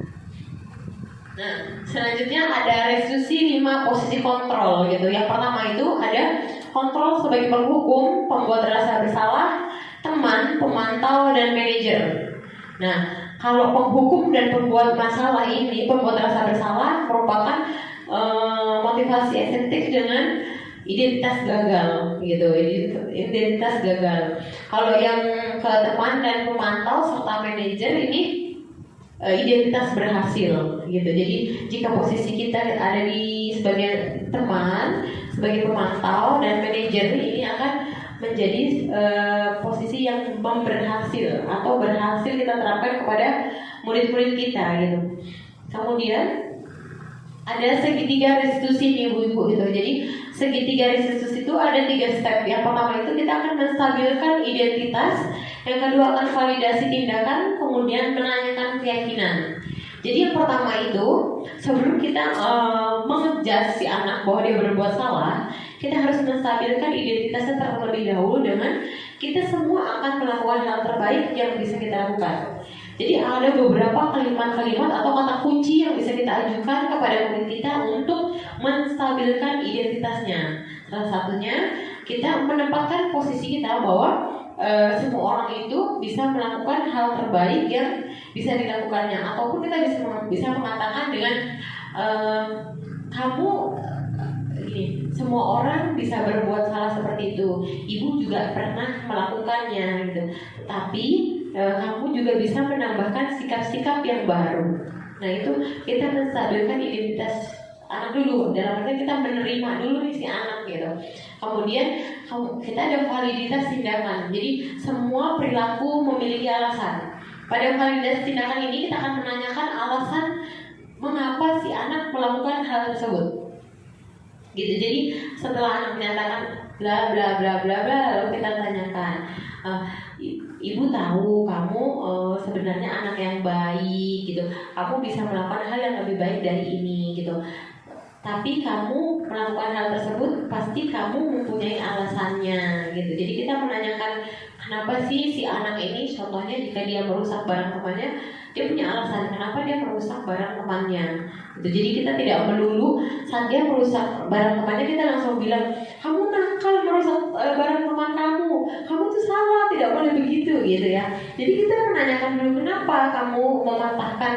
Nah selanjutnya ada restitusi 5 posisi kontrol gitu. Yang pertama itu ada kontrol sebagai penghukum, pembuat rasa bersalah, teman, pemantau, dan manajer. Nah kalau penghukum dan pembuat masalah ini, pembuat rasa bersalah merupakan motivasi esentif dengan identitas gagal gitu, identitas gagal. Kalau yang ke teman dan pemantau serta manajer ini identitas berhasil gitu. Jadi jika posisi kita ada di sebagai teman, sebagai pemantau dan manajer, ini akan menjadi posisi yang berhasil atau berhasil kita terapkan kepada murid-murid kita gitu. Kemudian ada segitiga restitusi nih ibu-ibu gitu. Jadi segitiga restitusi itu ada 3 step. Yang pertama itu kita akan menstabilkan identitas, yang kedua akan validasi tindakan, kemudian menanyakan keyakinan. Jadi yang pertama itu sebelum kita mengejar si anak bahwa dia berbuat salah, kita harus menstabilkan identitasnya terlebih dahulu dengan kita semua akan melakukan hal terbaik yang bisa kita lakukan. Jadi ada beberapa kalimat-kalimat atau kata kunci yang bisa kita ajukan kepada murid kita untuk menstabilkan identitasnya. Salah satunya kita menempatkan posisi kita bahwa semua orang itu bisa melakukan hal terbaik yang bisa dilakukannya, ataupun kita bisa mengatakan dengan kamu gini, semua orang bisa berbuat salah seperti itu. Ibu juga pernah melakukannya gitu. Tapi kamu juga bisa menambahkan sikap-sikap yang baru. Nah itu kita menstabilkan identitas anak dulu. Dalam arti kita menerima dulu nih si anak gitu. Kemudian kita ada validitas tindakan. Jadi semua perilaku memiliki alasan. Pada validitas tindakan ini kita akan menanyakan alasan mengapa si anak melakukan hal tersebut. Gitu. Jadi setelah anak menyatakan bla bla bla bla bla, lalu kita tanyakan, ibu tahu kamu sebenarnya anak yang baik gitu. Kamu bisa melakukan hal yang lebih baik dari ini gitu. Tapi kamu melakukan hal tersebut pasti kamu mempunyai alasannya gitu. Jadi kita menanyakan kenapa sih si anak ini, contohnya jika dia merusak barang temannya, dia punya alasan kenapa dia merusak barang temannya gitu. Jadi kita tidak melulu saat dia merusak barang temannya kita langsung bilang kamu nakal merusak barang teman kamu tuh salah, tidak boleh begitu gitu ya. Jadi kita menanyakan dulu kenapa kamu mematahkan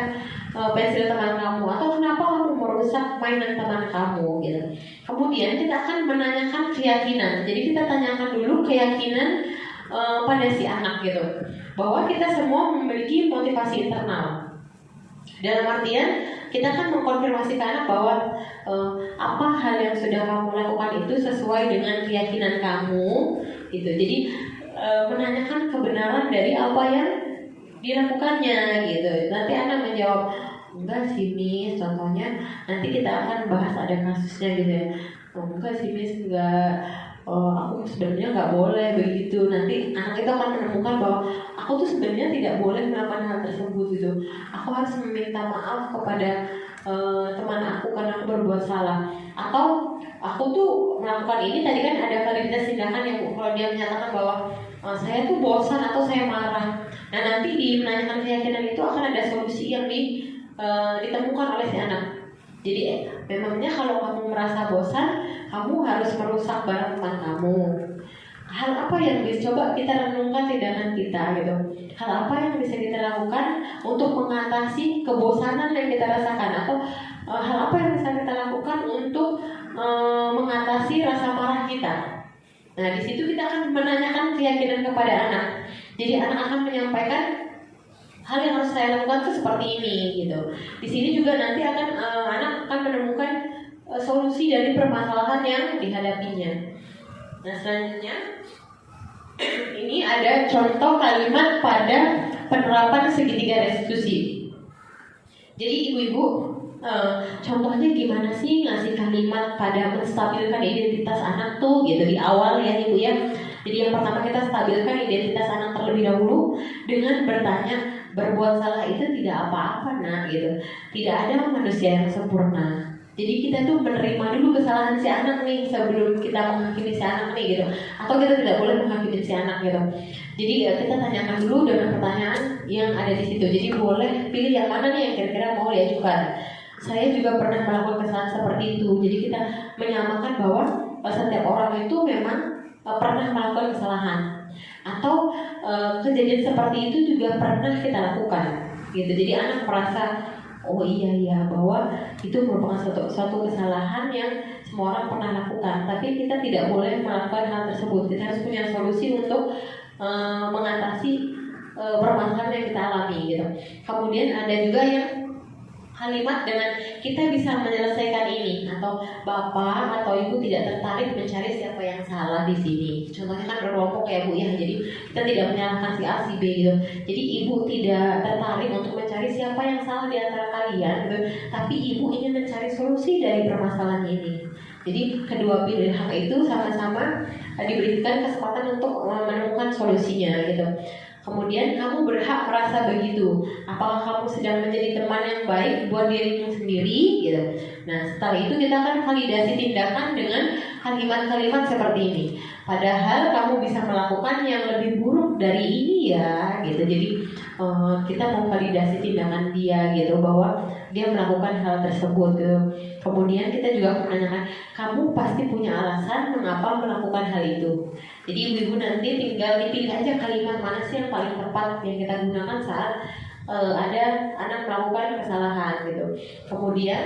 pensil teman kamu, atau kenapa kamu merusak mainan teman kamu gitu. Kemudian kita akan menanyakan keyakinan. Jadi kita tanyakan dulu keyakinan pada si anak gitu, bahwa kita semua memiliki motivasi internal. Dalam artian kita akan mengkonfirmasi ke anak bahwa apa hal yang sudah kamu lakukan itu sesuai dengan keyakinan kamu gitu. Jadi menanyakan kebenaran dari apa yang dilakukannya gitu. Nanti anak menjawab enggak sih Miss, contohnya nanti kita akan bahas ada kasusnya gitu ya. Enggak sih Miss, enggak, aku sebenarnya nggak boleh begitu. Nanti anak itu akan menemukan bahwa aku tuh sebenarnya tidak boleh melakukan hal tersebut gitu. Aku harus meminta maaf kepada teman aku karena aku berbuat salah. Atau aku tuh melakukan ini, tadi kan ada validitas tindakan yang kalau dia menyatakan bahwa saya tuh bosan atau saya marah. Nah nanti di menanyakan keyakinan itu akan ada solusi yang ditemukan oleh si anak. Jadi memangnya kalau kamu merasa bosan, kamu harus merusak barang teman kamu. Hal apa yang bisa coba kita renungkan tindakan kita gitu. Hal apa yang bisa kita lakukan untuk mengatasi kebosanan yang kita rasakan, atau hal apa yang bisa kita lakukan untuk mengatasi rasa marah kita. Nah di situ kita akan menanyakan keyakinan kepada anak. Jadi anak akan menyampaikan hal yang harus saya lakukan itu seperti ini gitu. Di sini juga nanti anak akan menemukan solusi dari permasalahan yang dihadapinya. Nah selanjutnya ini ada contoh kalimat pada penerapan segitiga restitusi. Jadi ibu-ibu contohnya gimana sih ngasih kalimat pada menstabilkan identitas anak tuh gitu di awal ya Ibu ya. Jadi yang pertama kita stabilkan identitas anak terlebih dahulu dengan bertanya, berbuat salah itu tidak apa-apa nak gitu. Tidak ada manusia yang sempurna. Jadi kita tuh menerima dulu kesalahan si anak nih sebelum kita menghakimi si anak nih gitu. Atau kita tidak boleh menghakimi si anak gitu. Jadi kita tanyakan dulu dengan pertanyaan yang ada di situ. Jadi boleh pilih yang mana nih yang kira-kira mau diajukan. Saya juga pernah melakukan kesalahan seperti itu. Jadi kita menyamakan bahwa setiap orang itu memang pernah melakukan kesalahan. Atau kejadian seperti itu juga pernah kita lakukan gitu. Jadi anak merasa oh iya bahwa itu merupakan suatu kesalahan yang semua orang pernah lakukan, tapi kita tidak boleh melakukan hal tersebut. Kita harus punya solusi untuk mengatasi permasalahan yang kita alami gitu. Kemudian ada juga yang kalimat dengan kita bisa menyelesaikan ini, atau bapak atau ibu tidak tertarik mencari siapa yang salah di sini. Contohnya kan berkelompok ya Bu ya, jadi kita tidak menyalahkan si A si B gitu. Jadi ibu tidak tertarik untuk mencari siapa yang salah di antara kalian gitu, tapi ibu ingin mencari solusi dari permasalahan ini. Jadi kedua pilihan itu sama-sama diberikan kesempatan untuk menemukan solusinya gitu. Kemudian kamu berhak merasa begitu. Apakah kamu sedang menjadi teman yang baik buat dirimu sendiri gitu. Nah setelah itu kita akan validasi tindakan dengan kalimat-kalimat seperti ini. Padahal kamu bisa melakukan yang lebih buruk dari ini ya gitu. Jadi kita memvalidasi tindakan dia gitu, bahwa dia melakukan hal tersebut gitu. Kemudian kita juga menanyakan, kamu pasti punya alasan mengapa melakukan hal itu. Jadi ibu-ibu nanti tinggal dipilih aja kalimat mana sih yang paling tepat yang kita gunakan saat ada anak melakukan kesalahan gitu. Kemudian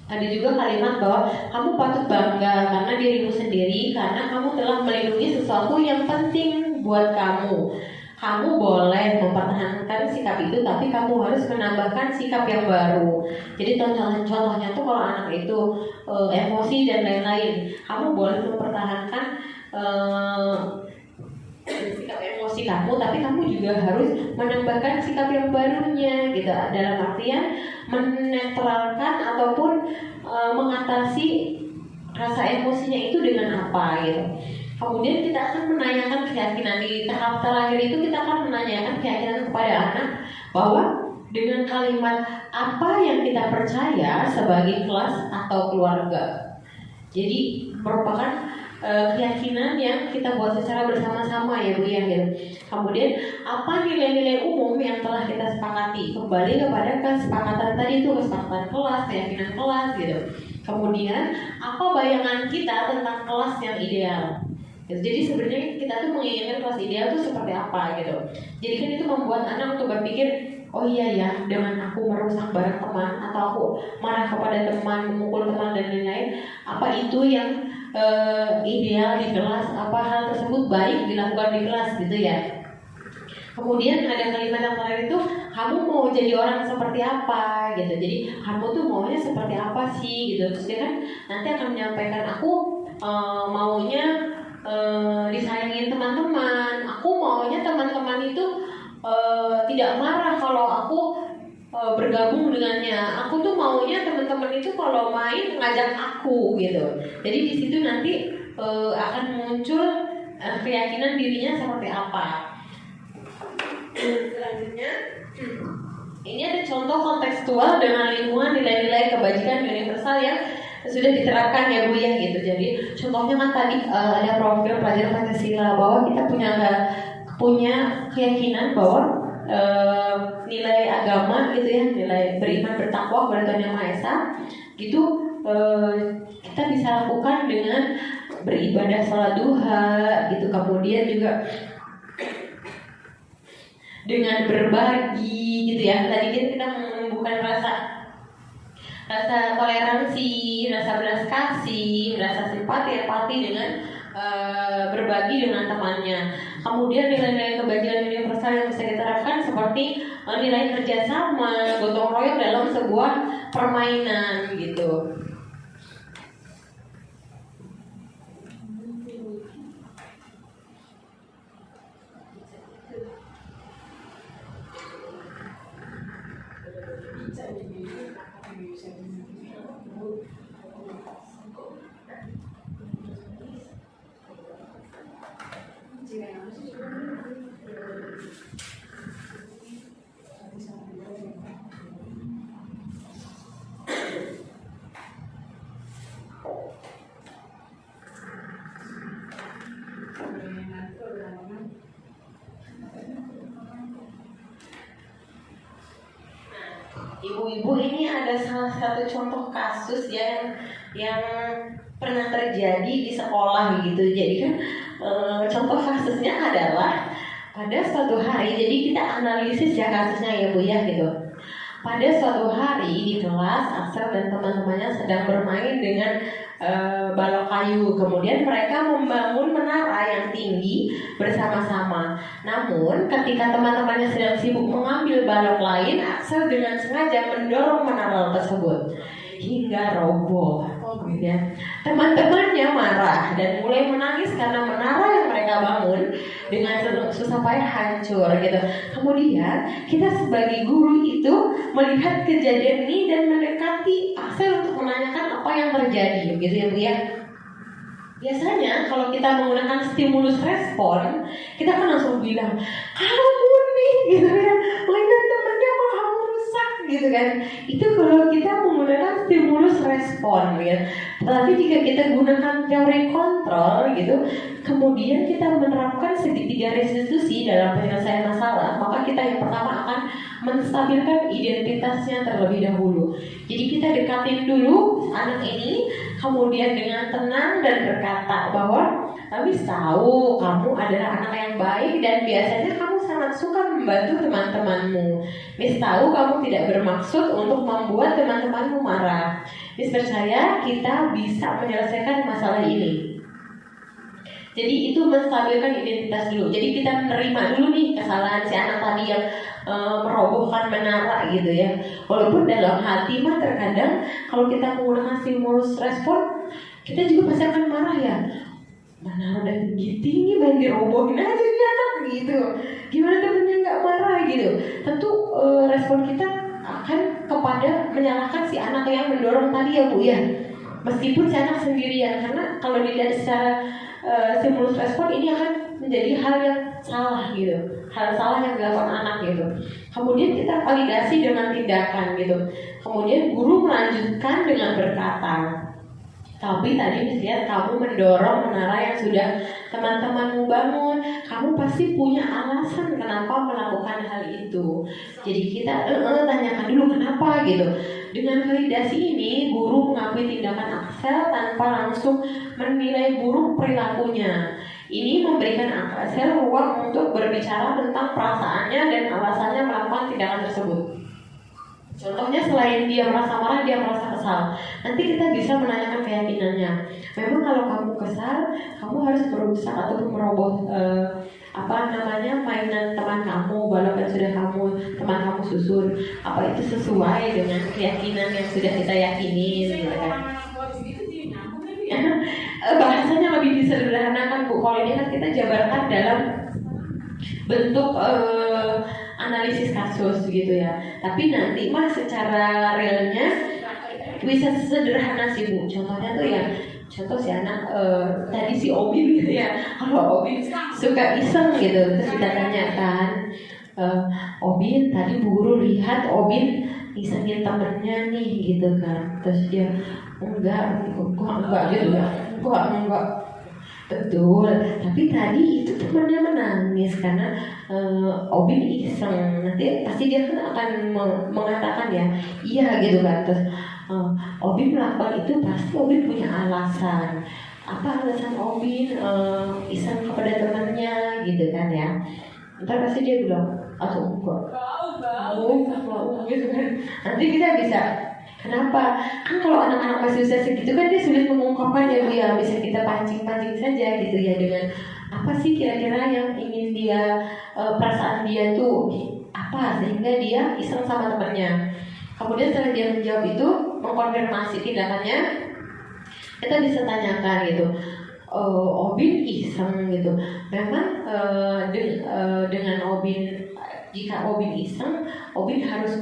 ada juga kalimat bahwa kamu patut bangga karena dirimu sendiri, karena kamu telah melindungi sesuatu yang penting buat kamu. Kamu boleh mempertahankan sikap itu, tapi kamu harus menambahkan sikap yang baru. Jadi contohnya tuh kalau anak itu emosi dan lain-lain, kamu boleh mempertahankan sikap emosi kamu, tapi kamu juga harus menambahkan sikap yang barunya gitu. Dalam artian menetralkan ataupun mengatasi rasa emosinya itu dengan apa gitu. Kemudian kita akan menanyakan keyakinan. Di tahap terakhir itu kita akan menanyakan keyakinan kepada anak bahwa dengan kalimat apa yang kita percaya sebagai kelas atau keluarga. Jadi merupakan keyakinan yang kita buat secara bersama-sama ya Bu ya gitu. Kemudian apa nilai-nilai umum yang telah kita sepakati, kembali kepada kesepakatan tadi itu, kesepakatan kelas, keyakinan kelas gitu. Kemudian apa bayangan kita tentang kelas yang ideal. Jadi sebenarnya kita tuh menginginkan kelas ideal tuh seperti apa gitu. Jadi kan itu membuat anak untuk berpikir, oh iya ya, dengan aku merusak barang teman, atau aku marah kepada teman, memukul teman dan lain-lain, apa itu yang ideal di kelas, apa hal tersebut baik dilakukan di kelas gitu ya. Kemudian ada kalimat yang terakhir itu, kamu mau jadi orang seperti apa gitu. Jadi kamu tuh maunya seperti apa sih gitu. Terus dia kan nanti akan menyampaikan, aku maunya disayangin teman-teman. Aku maunya teman-teman itu tidak marah kalau aku bergabung dengannya. Aku tuh maunya teman-teman itu kalau main ngajak aku gitu. Jadi di situ nanti akan muncul keyakinan dirinya seperti apa. Selanjutnya, ini ada contoh kontekstual dengan lingkungan nilai-nilai kebajikan universal yang sudah diterapkan ya Bu ya gitu. Jadi contohnya kan tadi ada program pelajaran Pancasila, bahwa kita punya keyakinan bahwa nilai agama gitu ya, nilai beriman bertakwa kepada Tuhan Yang Maha Esa gitu, kita bisa lakukan dengan beribadah sholat duha gitu. Kemudian juga dengan berbagi gitu ya. Tadi kita menumbuhkan rasa toleransi, rasa belas kasih, rasa simpati, empati dengan berbagi dengan temannya. Kemudian nilai-nilai kebajikan universal yang bisa diterapkan seperti nilai kerjasama, gotong royong dalam sebuah permainan gitu. Ibu-ibu, ini ada salah satu contoh kasus yang pernah terjadi di sekolah gitu. Jadi kan contoh kasusnya adalah pada suatu hari, jadi kita analisis ya kasusnya ya Bu ya gitu. Pada suatu hari di kelas, Axel dan teman-temannya sedang bermain dengan balok kayu. Kemudian mereka membangun menara yang tinggi bersama-sama. Namun ketika teman-temannya sedang sibuk mengambil balok lain, Axel dengan sengaja mendorong menara tersebut hingga roboh. Ya. Teman-temannya marah dan mulai menangis karena menara yang mereka bangun dengan susah payah hancur gitu. Kemudian kita sebagai guru itu melihat kejadian ini dan mendekati Axel untuk menanyakan apa yang terjadi gitu ya Bu ya. Biasanya kalau kita menggunakan stimulus respon, kita kan langsung bilang, kamu nih gitu ya, mainan temennya malah rusak gitu kan. Itu kalau kita menggunakan stimulus respon gitu. Tapi jika kita gunakan teori kontrol gitu, kemudian kita menerapkan segitiga restitusi dalam penyelesaian masalah, maka kita yang pertama akan menstabilkan identitasnya terlebih dahulu. Jadi kita dekatin dulu anak ini, kemudian dengan tenang dan berkata bahwa kami tahu kamu adalah anak yang baik dan biasanya kamu sangat suka membantu teman-temanmu. Miss tahu kamu tidak bermaksud untuk membuat teman-temanmu marah. Miss percaya kita bisa menyelesaikan masalah ini. Jadi itu menstabilkan identitas dulu. Jadi kita menerima dulu nih kesalahan si anak tadi yang merobohkan menara gitu ya. Walaupun dalam hati mah terkadang kalau kita menggunakan stimulus respon, kita juga pasti akan marah ya. Menara udah tinggi main dirobohin aja nih anak gitu. Gimana temennya nggak marah gitu. Tentu respon kita akan kepada menyalahkan si anak yang mendorong tadi ya Bu ya. Meskipun si anak sendirian, karena kalau dilihat secara stimulus respon ini akan menjadi hal yang salah gitu, hal salah yang dilakukan anak gitu. Kemudian kita validasi dengan tindakan gitu. Kemudian guru melanjutkan dengan berkata, tapi tadi lihat kamu mendorong menara yang sudah teman-temanmu bangun. Kamu pasti punya alasan kenapa melakukan hal itu. Jadi kita tanyakan dulu kenapa gitu. Dengan validasi ini, guru mengakui tindakan Axel tanpa langsung menilai buruk perilakunya. Ini memberikan Axel ruang untuk berbicara tentang perasaannya dan alasannya melakukan tindakan tersebut. Contohnya selain dia merasa marah, dia merasa kesal. Nanti kita bisa menanyakan keyakinannya. Memang kalau kamu kesal, kamu harus berusaha atau meroboh mainan teman kamu, balok yang sudah teman kamu susun. Apa itu sesuai dengan keyakinan yang sudah kita yakinin, gitu kan? Bahasanya lebih disederhanakan Bu. Kalau ini kan kita jabarkan dalam bentuk analisis kasus gitu ya. Tapi nanti mah secara realnya bisa sederhana sih Bu. Contohnya tuh ya, contoh si anak tadi si Obin gitu ya. Kalau Obin suka iseng gitu, terus kita tanyakan, Obin tadi Bu Guru lihat Obin isengin temennya nih gitu kan. Terus dia enggak gitu ya. Enggak. Betul, tapi tadi itu temannya menangis karena Obin iseng. Nanti pasti dia kan akan mengatakan ya, iya gitu kan. Terus Obin melakukan itu pasti Obin punya alasan. Apa alasan Obin iseng kepada temannya gitu kan ya. Ntar pasti dia bilang, atau enggak gitu kan. Nanti kita bisa, kenapa? Kan kalau anak-anak masih usia segitu kan dia sulit mengungkapkan ya Bu ya. Bisa kita pancing-pancing saja gitu ya, dengan apa sih kira-kira yang ingin dia, perasaan dia tuh apa, sehingga dia iseng sama temannya. Kemudian setelah dia menjawab itu, mengkonfirmasi tindakannya, kita bisa tanyakan gitu, Obin iseng gitu. Memang dengan Obin, jika Obin iseng, Obin harus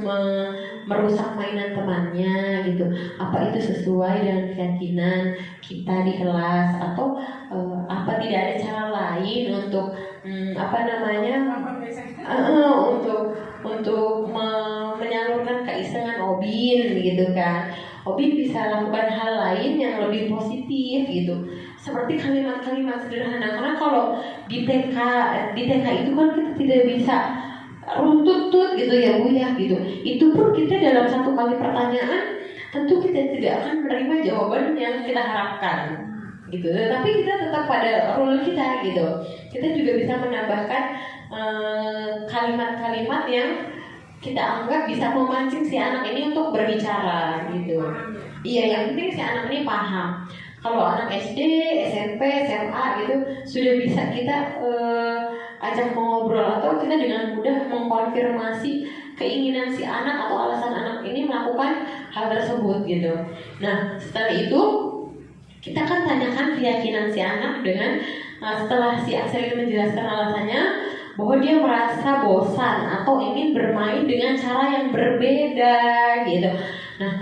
merusak mainan temannya gitu. Apa itu sesuai dengan keyakinan kita di kelas, atau apa tidak ada cara lain untuk menyalurkan keisengan Obin gitu kan. Obin bisa lakukan hal lain yang lebih positif gitu, seperti kalimat-kalimat sederhana. Karena kalau di TK itu kan kita tidak bisa runtut gitu ya Bu ya gitu. Itu pun kita dalam satu kali pertanyaan tentu kita tidak akan menerima jawaban yang kita harapkan gitu. Tapi kita tetap pada rule kita gitu. Kita juga bisa menambahkan kalimat-kalimat yang kita anggap bisa memancing si anak ini untuk berbicara gitu. Iya, yang penting si anak ini paham. Kalau anak SD, SMP, SMA gitu sudah bisa kita ajak ngobrol, atau kita dengan mudah mengkonfirmasi keinginan si anak atau alasan anak ini melakukan hal tersebut gitu. Nah, setelah itu kita akan tanyakan keyakinan si anak dengan setelah si Axel ini menjelaskan alasannya bahwa dia merasa bosan atau ingin bermain dengan cara yang berbeda gitu. Nah,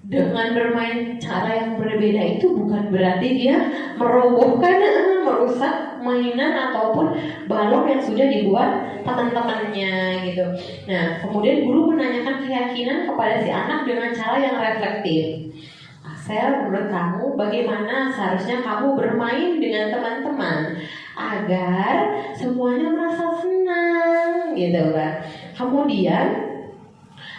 dengan bermain cara yang berbeda itu bukan berarti dia merobohkan, merusak mainan ataupun balok yang sudah dibuat teman-temannya gitu. Nah, kemudian guru menanyakan keyakinan kepada si anak dengan cara yang reflektif. Axel, menurut kamu bagaimana seharusnya kamu bermain dengan teman-teman agar semuanya merasa senang gitu kan. Kemudian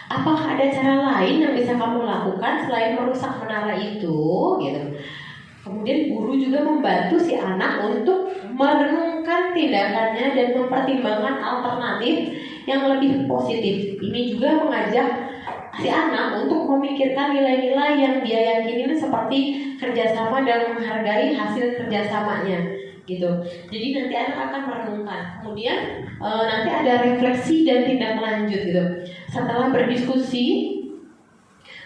apakah ada cara lain yang bisa kamu lakukan selain merusak menara itu gitu. Kemudian guru juga membantu si anak untuk merenungkan tindakannya dan mempertimbangkan alternatif yang lebih positif. Ini juga mengajak si anak untuk memikirkan nilai-nilai yang dia yakini seperti kerjasama dan menghargai hasil kerjasamanya gitu. Jadi nanti anak akan merenungkan. Kemudian nanti ada refleksi dan tindak lanjut gitu. Setelah berdiskusi,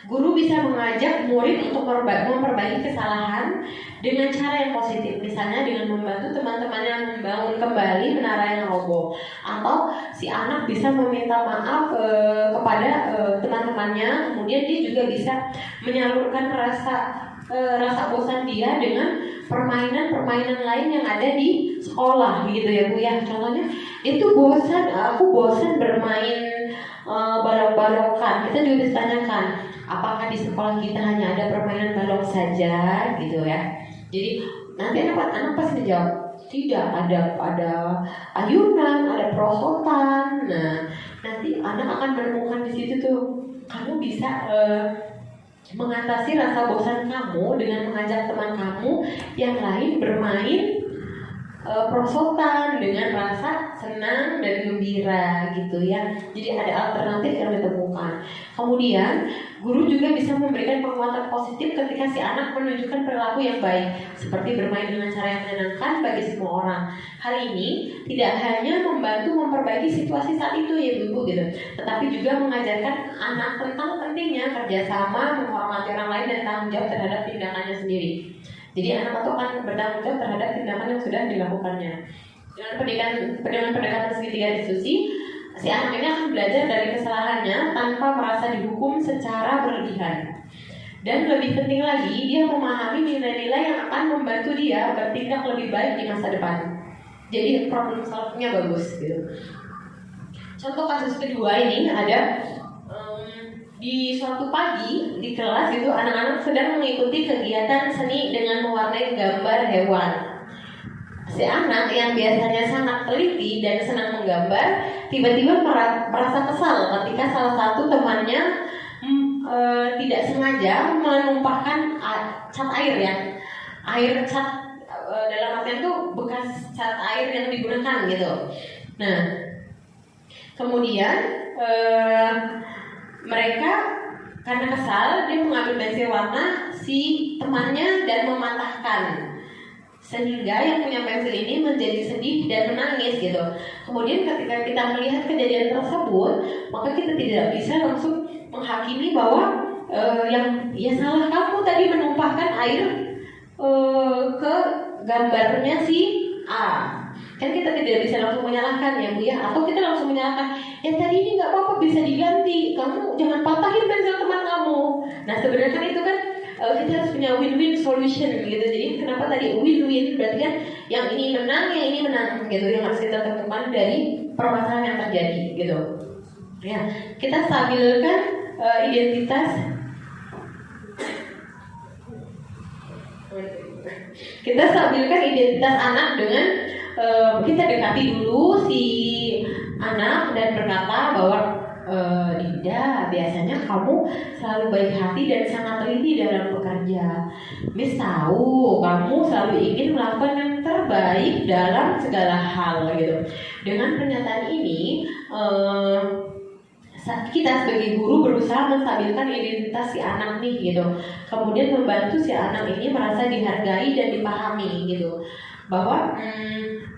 guru bisa mengajak murid untuk memperbaiki kesalahan dengan cara yang positif. Misalnya dengan membantu teman-temannya membangun kembali menara yang roboh, atau si anak bisa meminta maaf kepada teman-temannya. Kemudian dia juga bisa menyalurkan rasa bosan dia dengan permainan lain yang ada di sekolah gitu ya Bu ya. Contohnya itu aku bosan bermain balok-balokan. Kita juga ditanyakan, apakah di sekolah kita hanya ada permainan balok saja gitu ya. Jadi nanti anak pasti menjawab, tidak, ada ayunan, ada perosotan. Nah, nanti anak akan menemukan di situ tuh kamu bisa mengatasi rasa bosan kamu dengan mengajak teman kamu yang lain bermain perosotan dengan rasa senang dan gembira gitu ya. Jadi ada alternatif yang ditemukan. Kemudian guru juga bisa memberikan penguatan positif ketika si anak menunjukkan perilaku yang baik, seperti bermain dengan cara yang menyenangkan bagi semua orang. Hal ini tidak hanya membantu memperbaiki situasi saat itu ya Ibu gitu, tetapi juga mengajarkan anak tentang pentingnya kerjasama, menghormati orang lain dan tanggung jawab terhadap tindakannya sendiri. Jadi anak itu akan bertanggung jawab terhadap tindakan yang sudah dilakukannya. Dengan pendekatan segitiga diskusi, si anak ini akan belajar dari kesalahannya tanpa merasa dihukum secara berlebihan. Dan lebih penting lagi, dia memahami nilai-nilai yang akan membantu dia bertindak lebih baik di masa depan. Jadi problem solving-nya bagus gitu. Contoh kasus kedua ini ada di suatu pagi di kelas itu anak-anak sedang mengikuti kegiatan seni dengan mewarnai gambar hewan. Si anak yang biasanya sangat teliti dan senang menggambar tiba-tiba merasa kesal ketika salah satu temannya tidak sengaja menumpahkan cat air ya. Air cat dalam artian itu bekas cat air yang digunakan gitu. Nah, kemudian mereka karena kesal, dia mengambil pensil warna si temannya dan mematahkan, sehingga yang punya pensil ini menjadi sedih dan menangis gitu. Kemudian ketika kita melihat kejadian tersebut, maka kita tidak bisa langsung menghakimi bahwa yang salah kamu tadi menumpahkan air ke gambarnya si A. Kan kita tidak bisa langsung menyalahkan ya Bu ya, atau kita langsung menyalahkan ya tadi ini nggak apa-apa, bisa diganti, kamu jangan patahin pensil teman kamu. Nah sebenarnya kan itu kan kita harus punya win-win solution gitu. Jadi kenapa tadi win-win, berarti kan yang ini menang, yang ini menang gitu, yang harus kita temukan dari permasalahan yang terjadi gitu. Ya, kita stabilkan identitas. Kita stabilkan identitas anak dengan kita dekati dulu si anak dan berkata bahwa Dinda, biasanya kamu selalu baik hati dan sangat teliti dalam bekerja. Miss tahu kamu selalu ingin melakukan yang terbaik dalam segala hal gitu. Dengan pernyataan ini kita sebagai guru berusaha menstabilkan identitas si anak nih gitu. Kemudian membantu si anak ini merasa dihargai dan dipahami gitu. Bahwa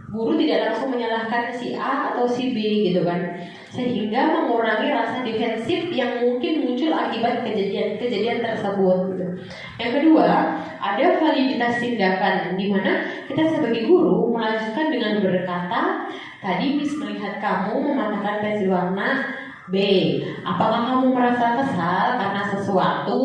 guru tidak langsung menyalahkan si A atau si B gitu kan, sehingga mengurangi rasa defensif yang mungkin muncul akibat kejadian tersebut gitu. Yang kedua, ada validitas tindakan di mana kita sebagai guru melanjutkan dengan berkata, tadi Miss melihat kamu mematahkan pensil warna B, apakah kamu merasa kesal karena sesuatu?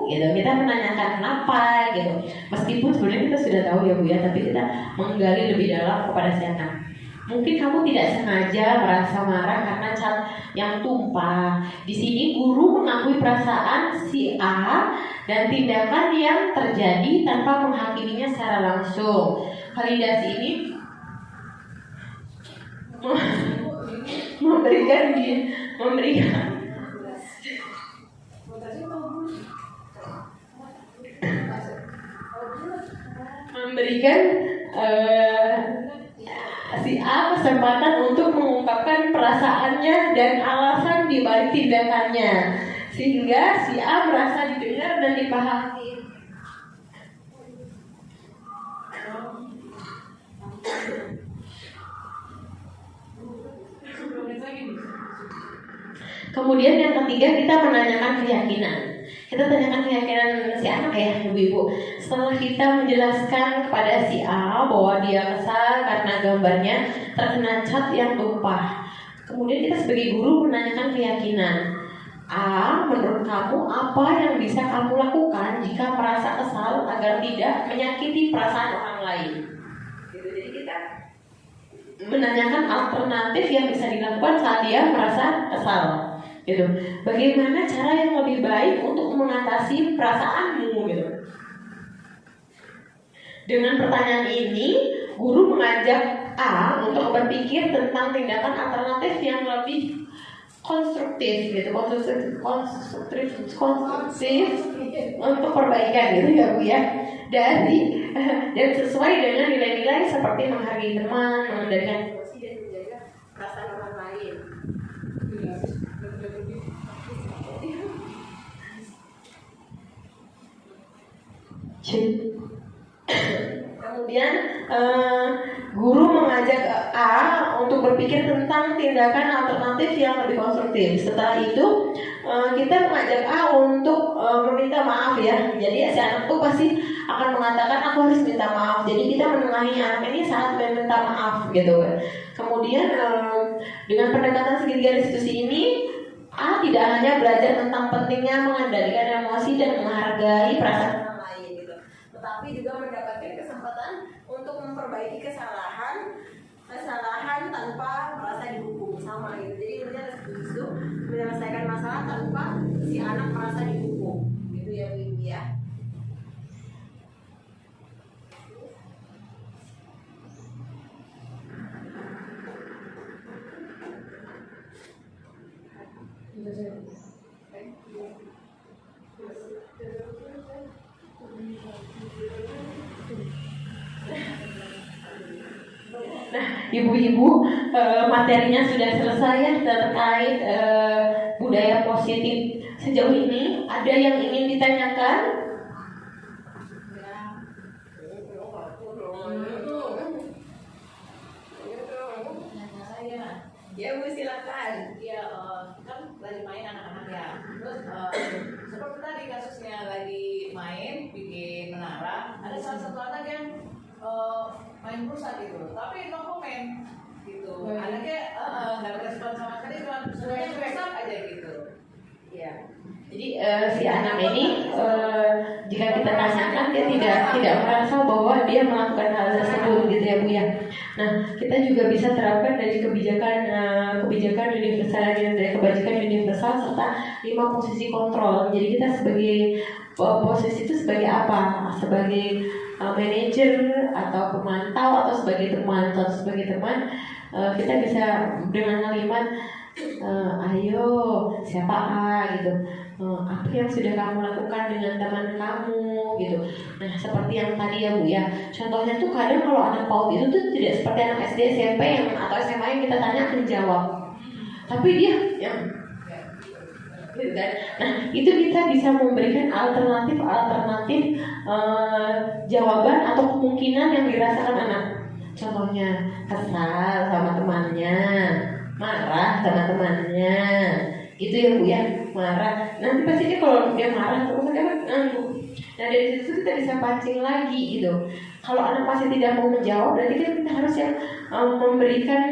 Gitu. Kita menanyakan kenapa gitu. Meskipun sebenarnya kita sudah tahu ya Bu ya, tapi kita menggali lebih dalam kepada si anak. Mungkin kamu tidak sengaja merasa marah karena cat yang tumpah. Di sini guru mengakui perasaan si A dan tindakan yang terjadi tanpa menghakiminya secara langsung. Validasi ini memberikan si A kesempatan untuk mengungkapkan perasaannya dan alasan di balik tindakannya, sehingga si A merasa didengar dan dipahami. Kemudian yang ketiga, kita menanyakan keyakinan. Kita tanyakan keyakinan si anak ya, ibu-ibu. Setelah kita menjelaskan kepada si A bahwa dia kesal karena gambarnya terkena cat yang tumpah, kemudian kita sebagai guru menanyakan keyakinan. A, menurut kamu apa yang bisa kamu lakukan jika merasa kesal agar tidak menyakiti perasaan orang lain? Gitu. Jadi kita menanyakan alternatif yang bisa dilakukan saat dia merasa kesal. Gitu. Bagaimana cara yang lebih baik untuk mengatasi perasaanmu gitu. Dengan pertanyaan ini, guru mengajak A untuk berpikir tentang tindakan alternatif yang lebih konstruktif gitu, konstruktif untuk perbaikan gitu ya Bu ya. Dan sesuai dengan nilai-nilai seperti menghargai teman, mengendalikan emosi dan menjaga perasaan orang lain. Kemudian guru mengajak A untuk berpikir tentang tindakan alternatif yang lebih konstruktif. Setelah itu kita mengajak A untuk meminta maaf ya. Jadi si anak tuh pasti akan mengatakan aku harus minta maaf. Jadi kita menengahi anak ini saat meminta maaf gitu. Kemudian dengan pendekatan segitiga restitusi ini, A tidak hanya belajar tentang pentingnya mengendalikan emosi dan menghargai perasaan orang lain gitu, tetapi juga mendapatkan kesempatan untuk memperbaiki kesalahan tanpa merasa dihukum sama gitu. Jadi intinya restitusi menyelesaikan masalah tanpa si anak merasa dihukum gitu ya Bu ya. Nah, ibu-ibu, materinya sudah selesai ya terkait budaya positif. Sejauh ini ada yang ingin ditanyakan? Ya Bu, silakan.
Ya, kan lagi main anak-anak ya. Terus seperti tadi kasusnya lagi main bikin menara, ada salah satu anak yang main rusak gitu, tapi no komen gitu. Anaknya nggak ada respon sama sekali, cuma rusak aja gitu.
Ya. Jadi si anak ini jika kita tanyakan dia tidak merasa bahwa dia melakukan hal tersebut gitu ya Bu ya. Nah, kita juga bisa terapkan dari kebijakan universal dari kebijakan universal serta 5 posisi kontrol. Jadi kita sebagai posisi itu sebagai apa? Sebagai manajer atau pemantau atau sebagai teman kita bisa dengan kalimat ayo siapa gitu, apa yang sudah kamu lakukan dengan teman kamu gitu. Nah seperti yang tadi ya Bu ya, contohnya tuh kadang kalau anak PAUD itu tuh tidak seperti anak SD SMP atau SMA yang kita tanya menjawab, tapi dia yang gitu kan. Nah itu kita bisa memberikan alternatif jawaban atau kemungkinan yang dirasakan anak. Contohnya kesal sama temannya, marah sama temannya, gitu ya Bu ya, marah. Nanti pasti dia kalau dia marah terus dia ngantuk. Nah dari situ kita bisa pancing lagi gitu. Kalau anak masih tidak mau menjawab, berarti kan kita harus yang memberikan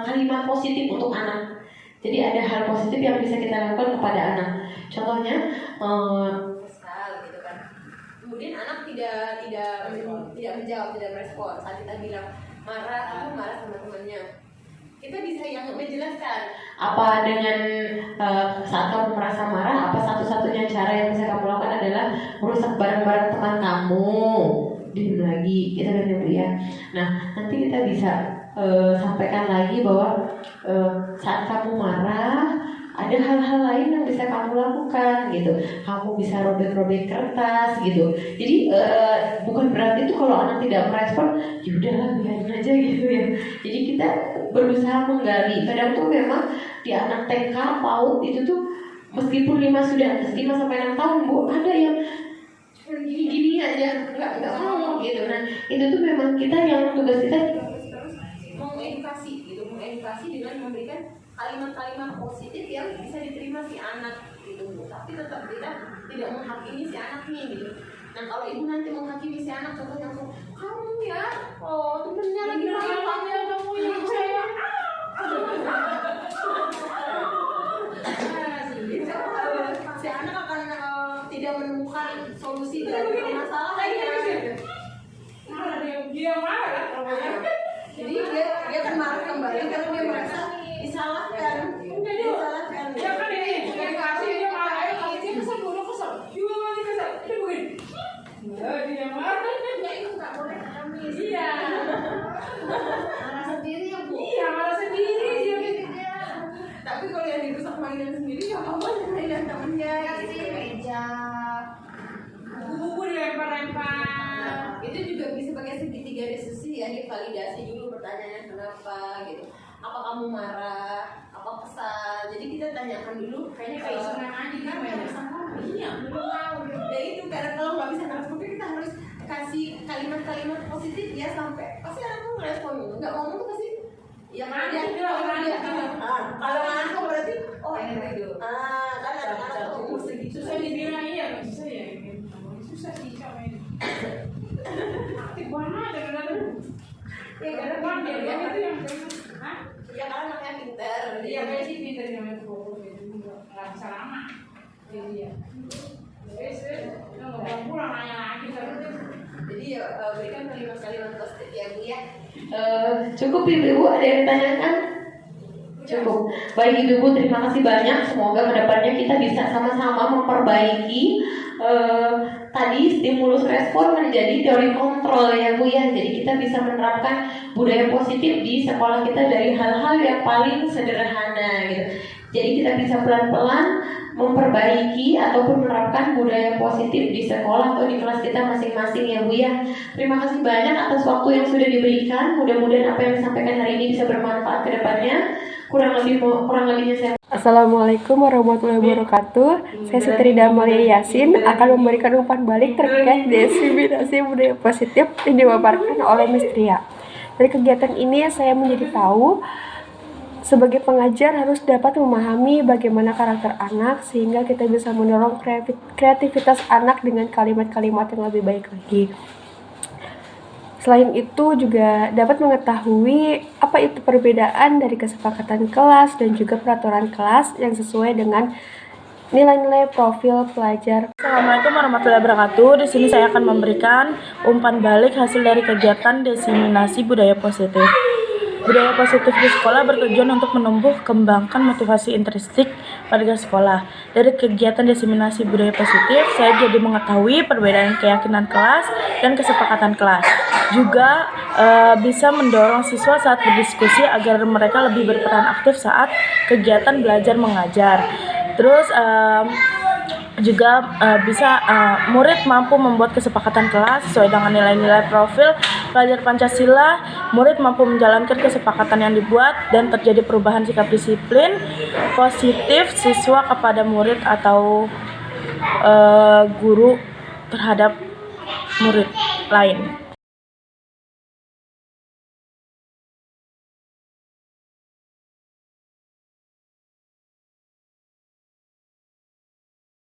kalimat positif untuk anak. Jadi ada hal positif yang bisa kita lakukan kepada anak. Contohnya kesal gitu kan. Kemudian anak tidak menjawab, tidak merespon saat kita bilang marah sama temannya. Kita bisa yang menjelaskan apa dengan saat kamu merasa marah, apa satu-satunya cara yang bisa kamu lakukan adalah merusak barang-barang teman kamu. Diam lagi, kita kan ya. Nah nanti kita bisa sampaikan lagi bahwa saat kamu marah ada hal-hal lain yang bisa kamu lakukan gitu. Kamu bisa robek-robek kertas gitu. Jadi bukan berarti itu kalau anak tidak merespon, yaudahlah biarin aja gitu ya. Jadi kita berusaha menggali. Kadang tuh memang di anak TK, PAUD itu tuh meskipun 5 sampai 6 tahun Bu, ada yang gini aja nggak mau gitu. Nah itu tuh memang kita yang tugas kita mengedukasi dengan memberikan kalimat-kalimat positif yang bisa diterima si anak gitu Bu. Tapi tetap kita tidak menghakimi si anaknya gitu. Nah kalau ibu nanti menghakimi si anak, contohnya kamu ya, temennya lagi main kamu yang saya si anak akan tidak menemukan solusi dari masalahnya. Dia marah kan? Jadi dia akan marah kembali karena dia merasa disalahkan. Ya kan ini, dia kasih dia marah, dia kesal juga masih kesal. Dia begini. Dia marah, itu nggak boleh kami. Iya. Marah sendiri ya Bu. Iya marah sendiri dia. Tapi kalau yang dirusak mainan sendiri ya apa mainan temennya? Kasih meja. Buku dilempar-lempar. Itu juga bisa pakai segitiga diskusi ya, divalidasi dulu pertanyaannya kenapa gitu. Apa kamu marah? Apa kesal? Jadi kita tanyakan dulu. Kayaknya kayak senang aja kan main sama. Iya, belum mau. Ya itu karena kalau nggak bisa ngerespon kita harus kasih kalimat-kalimat positif ya sampai pasti anak tuh ngerespon. Nggak ngomong tuh pasti. Ya kan dia kalau anak berarti itu. Kan anak-anak tuh umur segitu. Susah dibilang iya, susah ya. Susah sih coba ini. Aktif banget kadang-kadang. Ya karena dia itu yang ya karena anaknya pintar. Iya kayak sih pintar namanya fokus itu nggak bisa lama. Jadi ya. Nggak pulang nanya lagi terus. Jadi ya berikan kalimat-kalimat positif ya Bu ya. Cukup Ibu, ada yang ditanyakan? Cukup. Baik Ibu, terima kasih banyak. Semoga kedepannya kita bisa sama-sama memperbaiki tadi stimulus respon menjadi teori kontrol ya Bu ya. Jadi kita bisa menerapkan budaya positif di sekolah kita dari hal-hal yang paling sederhana gitu. Jadi kita bisa pelan-pelan memperbaiki ataupun menerapkan budaya positif di sekolah atau di kelas kita masing-masing ya Bu ya. Terima kasih banyak atas waktu yang sudah diberikan. Mudah-mudahan apa yang disampaikan hari ini bisa bermanfaat ke depannya. Kurang lebihnya saya.
Assalamualaikum warahmatullahi wabarakatuh. Saya Siti Damalia Yasin akan memberikan umpan balik terkait diseminasi budaya positif yang dipaparkan oleh Miss Tria. Dari kegiatan ini saya menjadi tahu sebagai pengajar harus dapat memahami bagaimana karakter anak sehingga kita bisa mendorong kreativitas anak dengan kalimat-kalimat yang lebih baik lagi. Selain itu juga dapat mengetahui apa itu perbedaan dari kesepakatan kelas dan juga peraturan kelas yang sesuai dengan nilai-nilai profil pelajar.
Assalamualaikum warahmatullahi wabarakatuh. Di sini saya akan memberikan umpan balik hasil dari kegiatan diseminasi budaya positif. Budaya positif di sekolah bertujuan untuk menumbuh kembangkan motivasi intrinsik warga sekolah. Dari kegiatan diseminasi budaya positif, saya jadi mengetahui perbedaan keyakinan kelas dan kesepakatan kelas. Juga bisa mendorong siswa saat berdiskusi agar mereka lebih berperan aktif saat kegiatan belajar mengajar. Terus juga bisa murid mampu membuat kesepakatan kelas sesuai dengan nilai-nilai profil pelajar Pancasila. Murid mampu menjalankan kesepakatan yang dibuat dan terjadi perubahan sikap disiplin positif siswa kepada murid atau guru terhadap murid lain.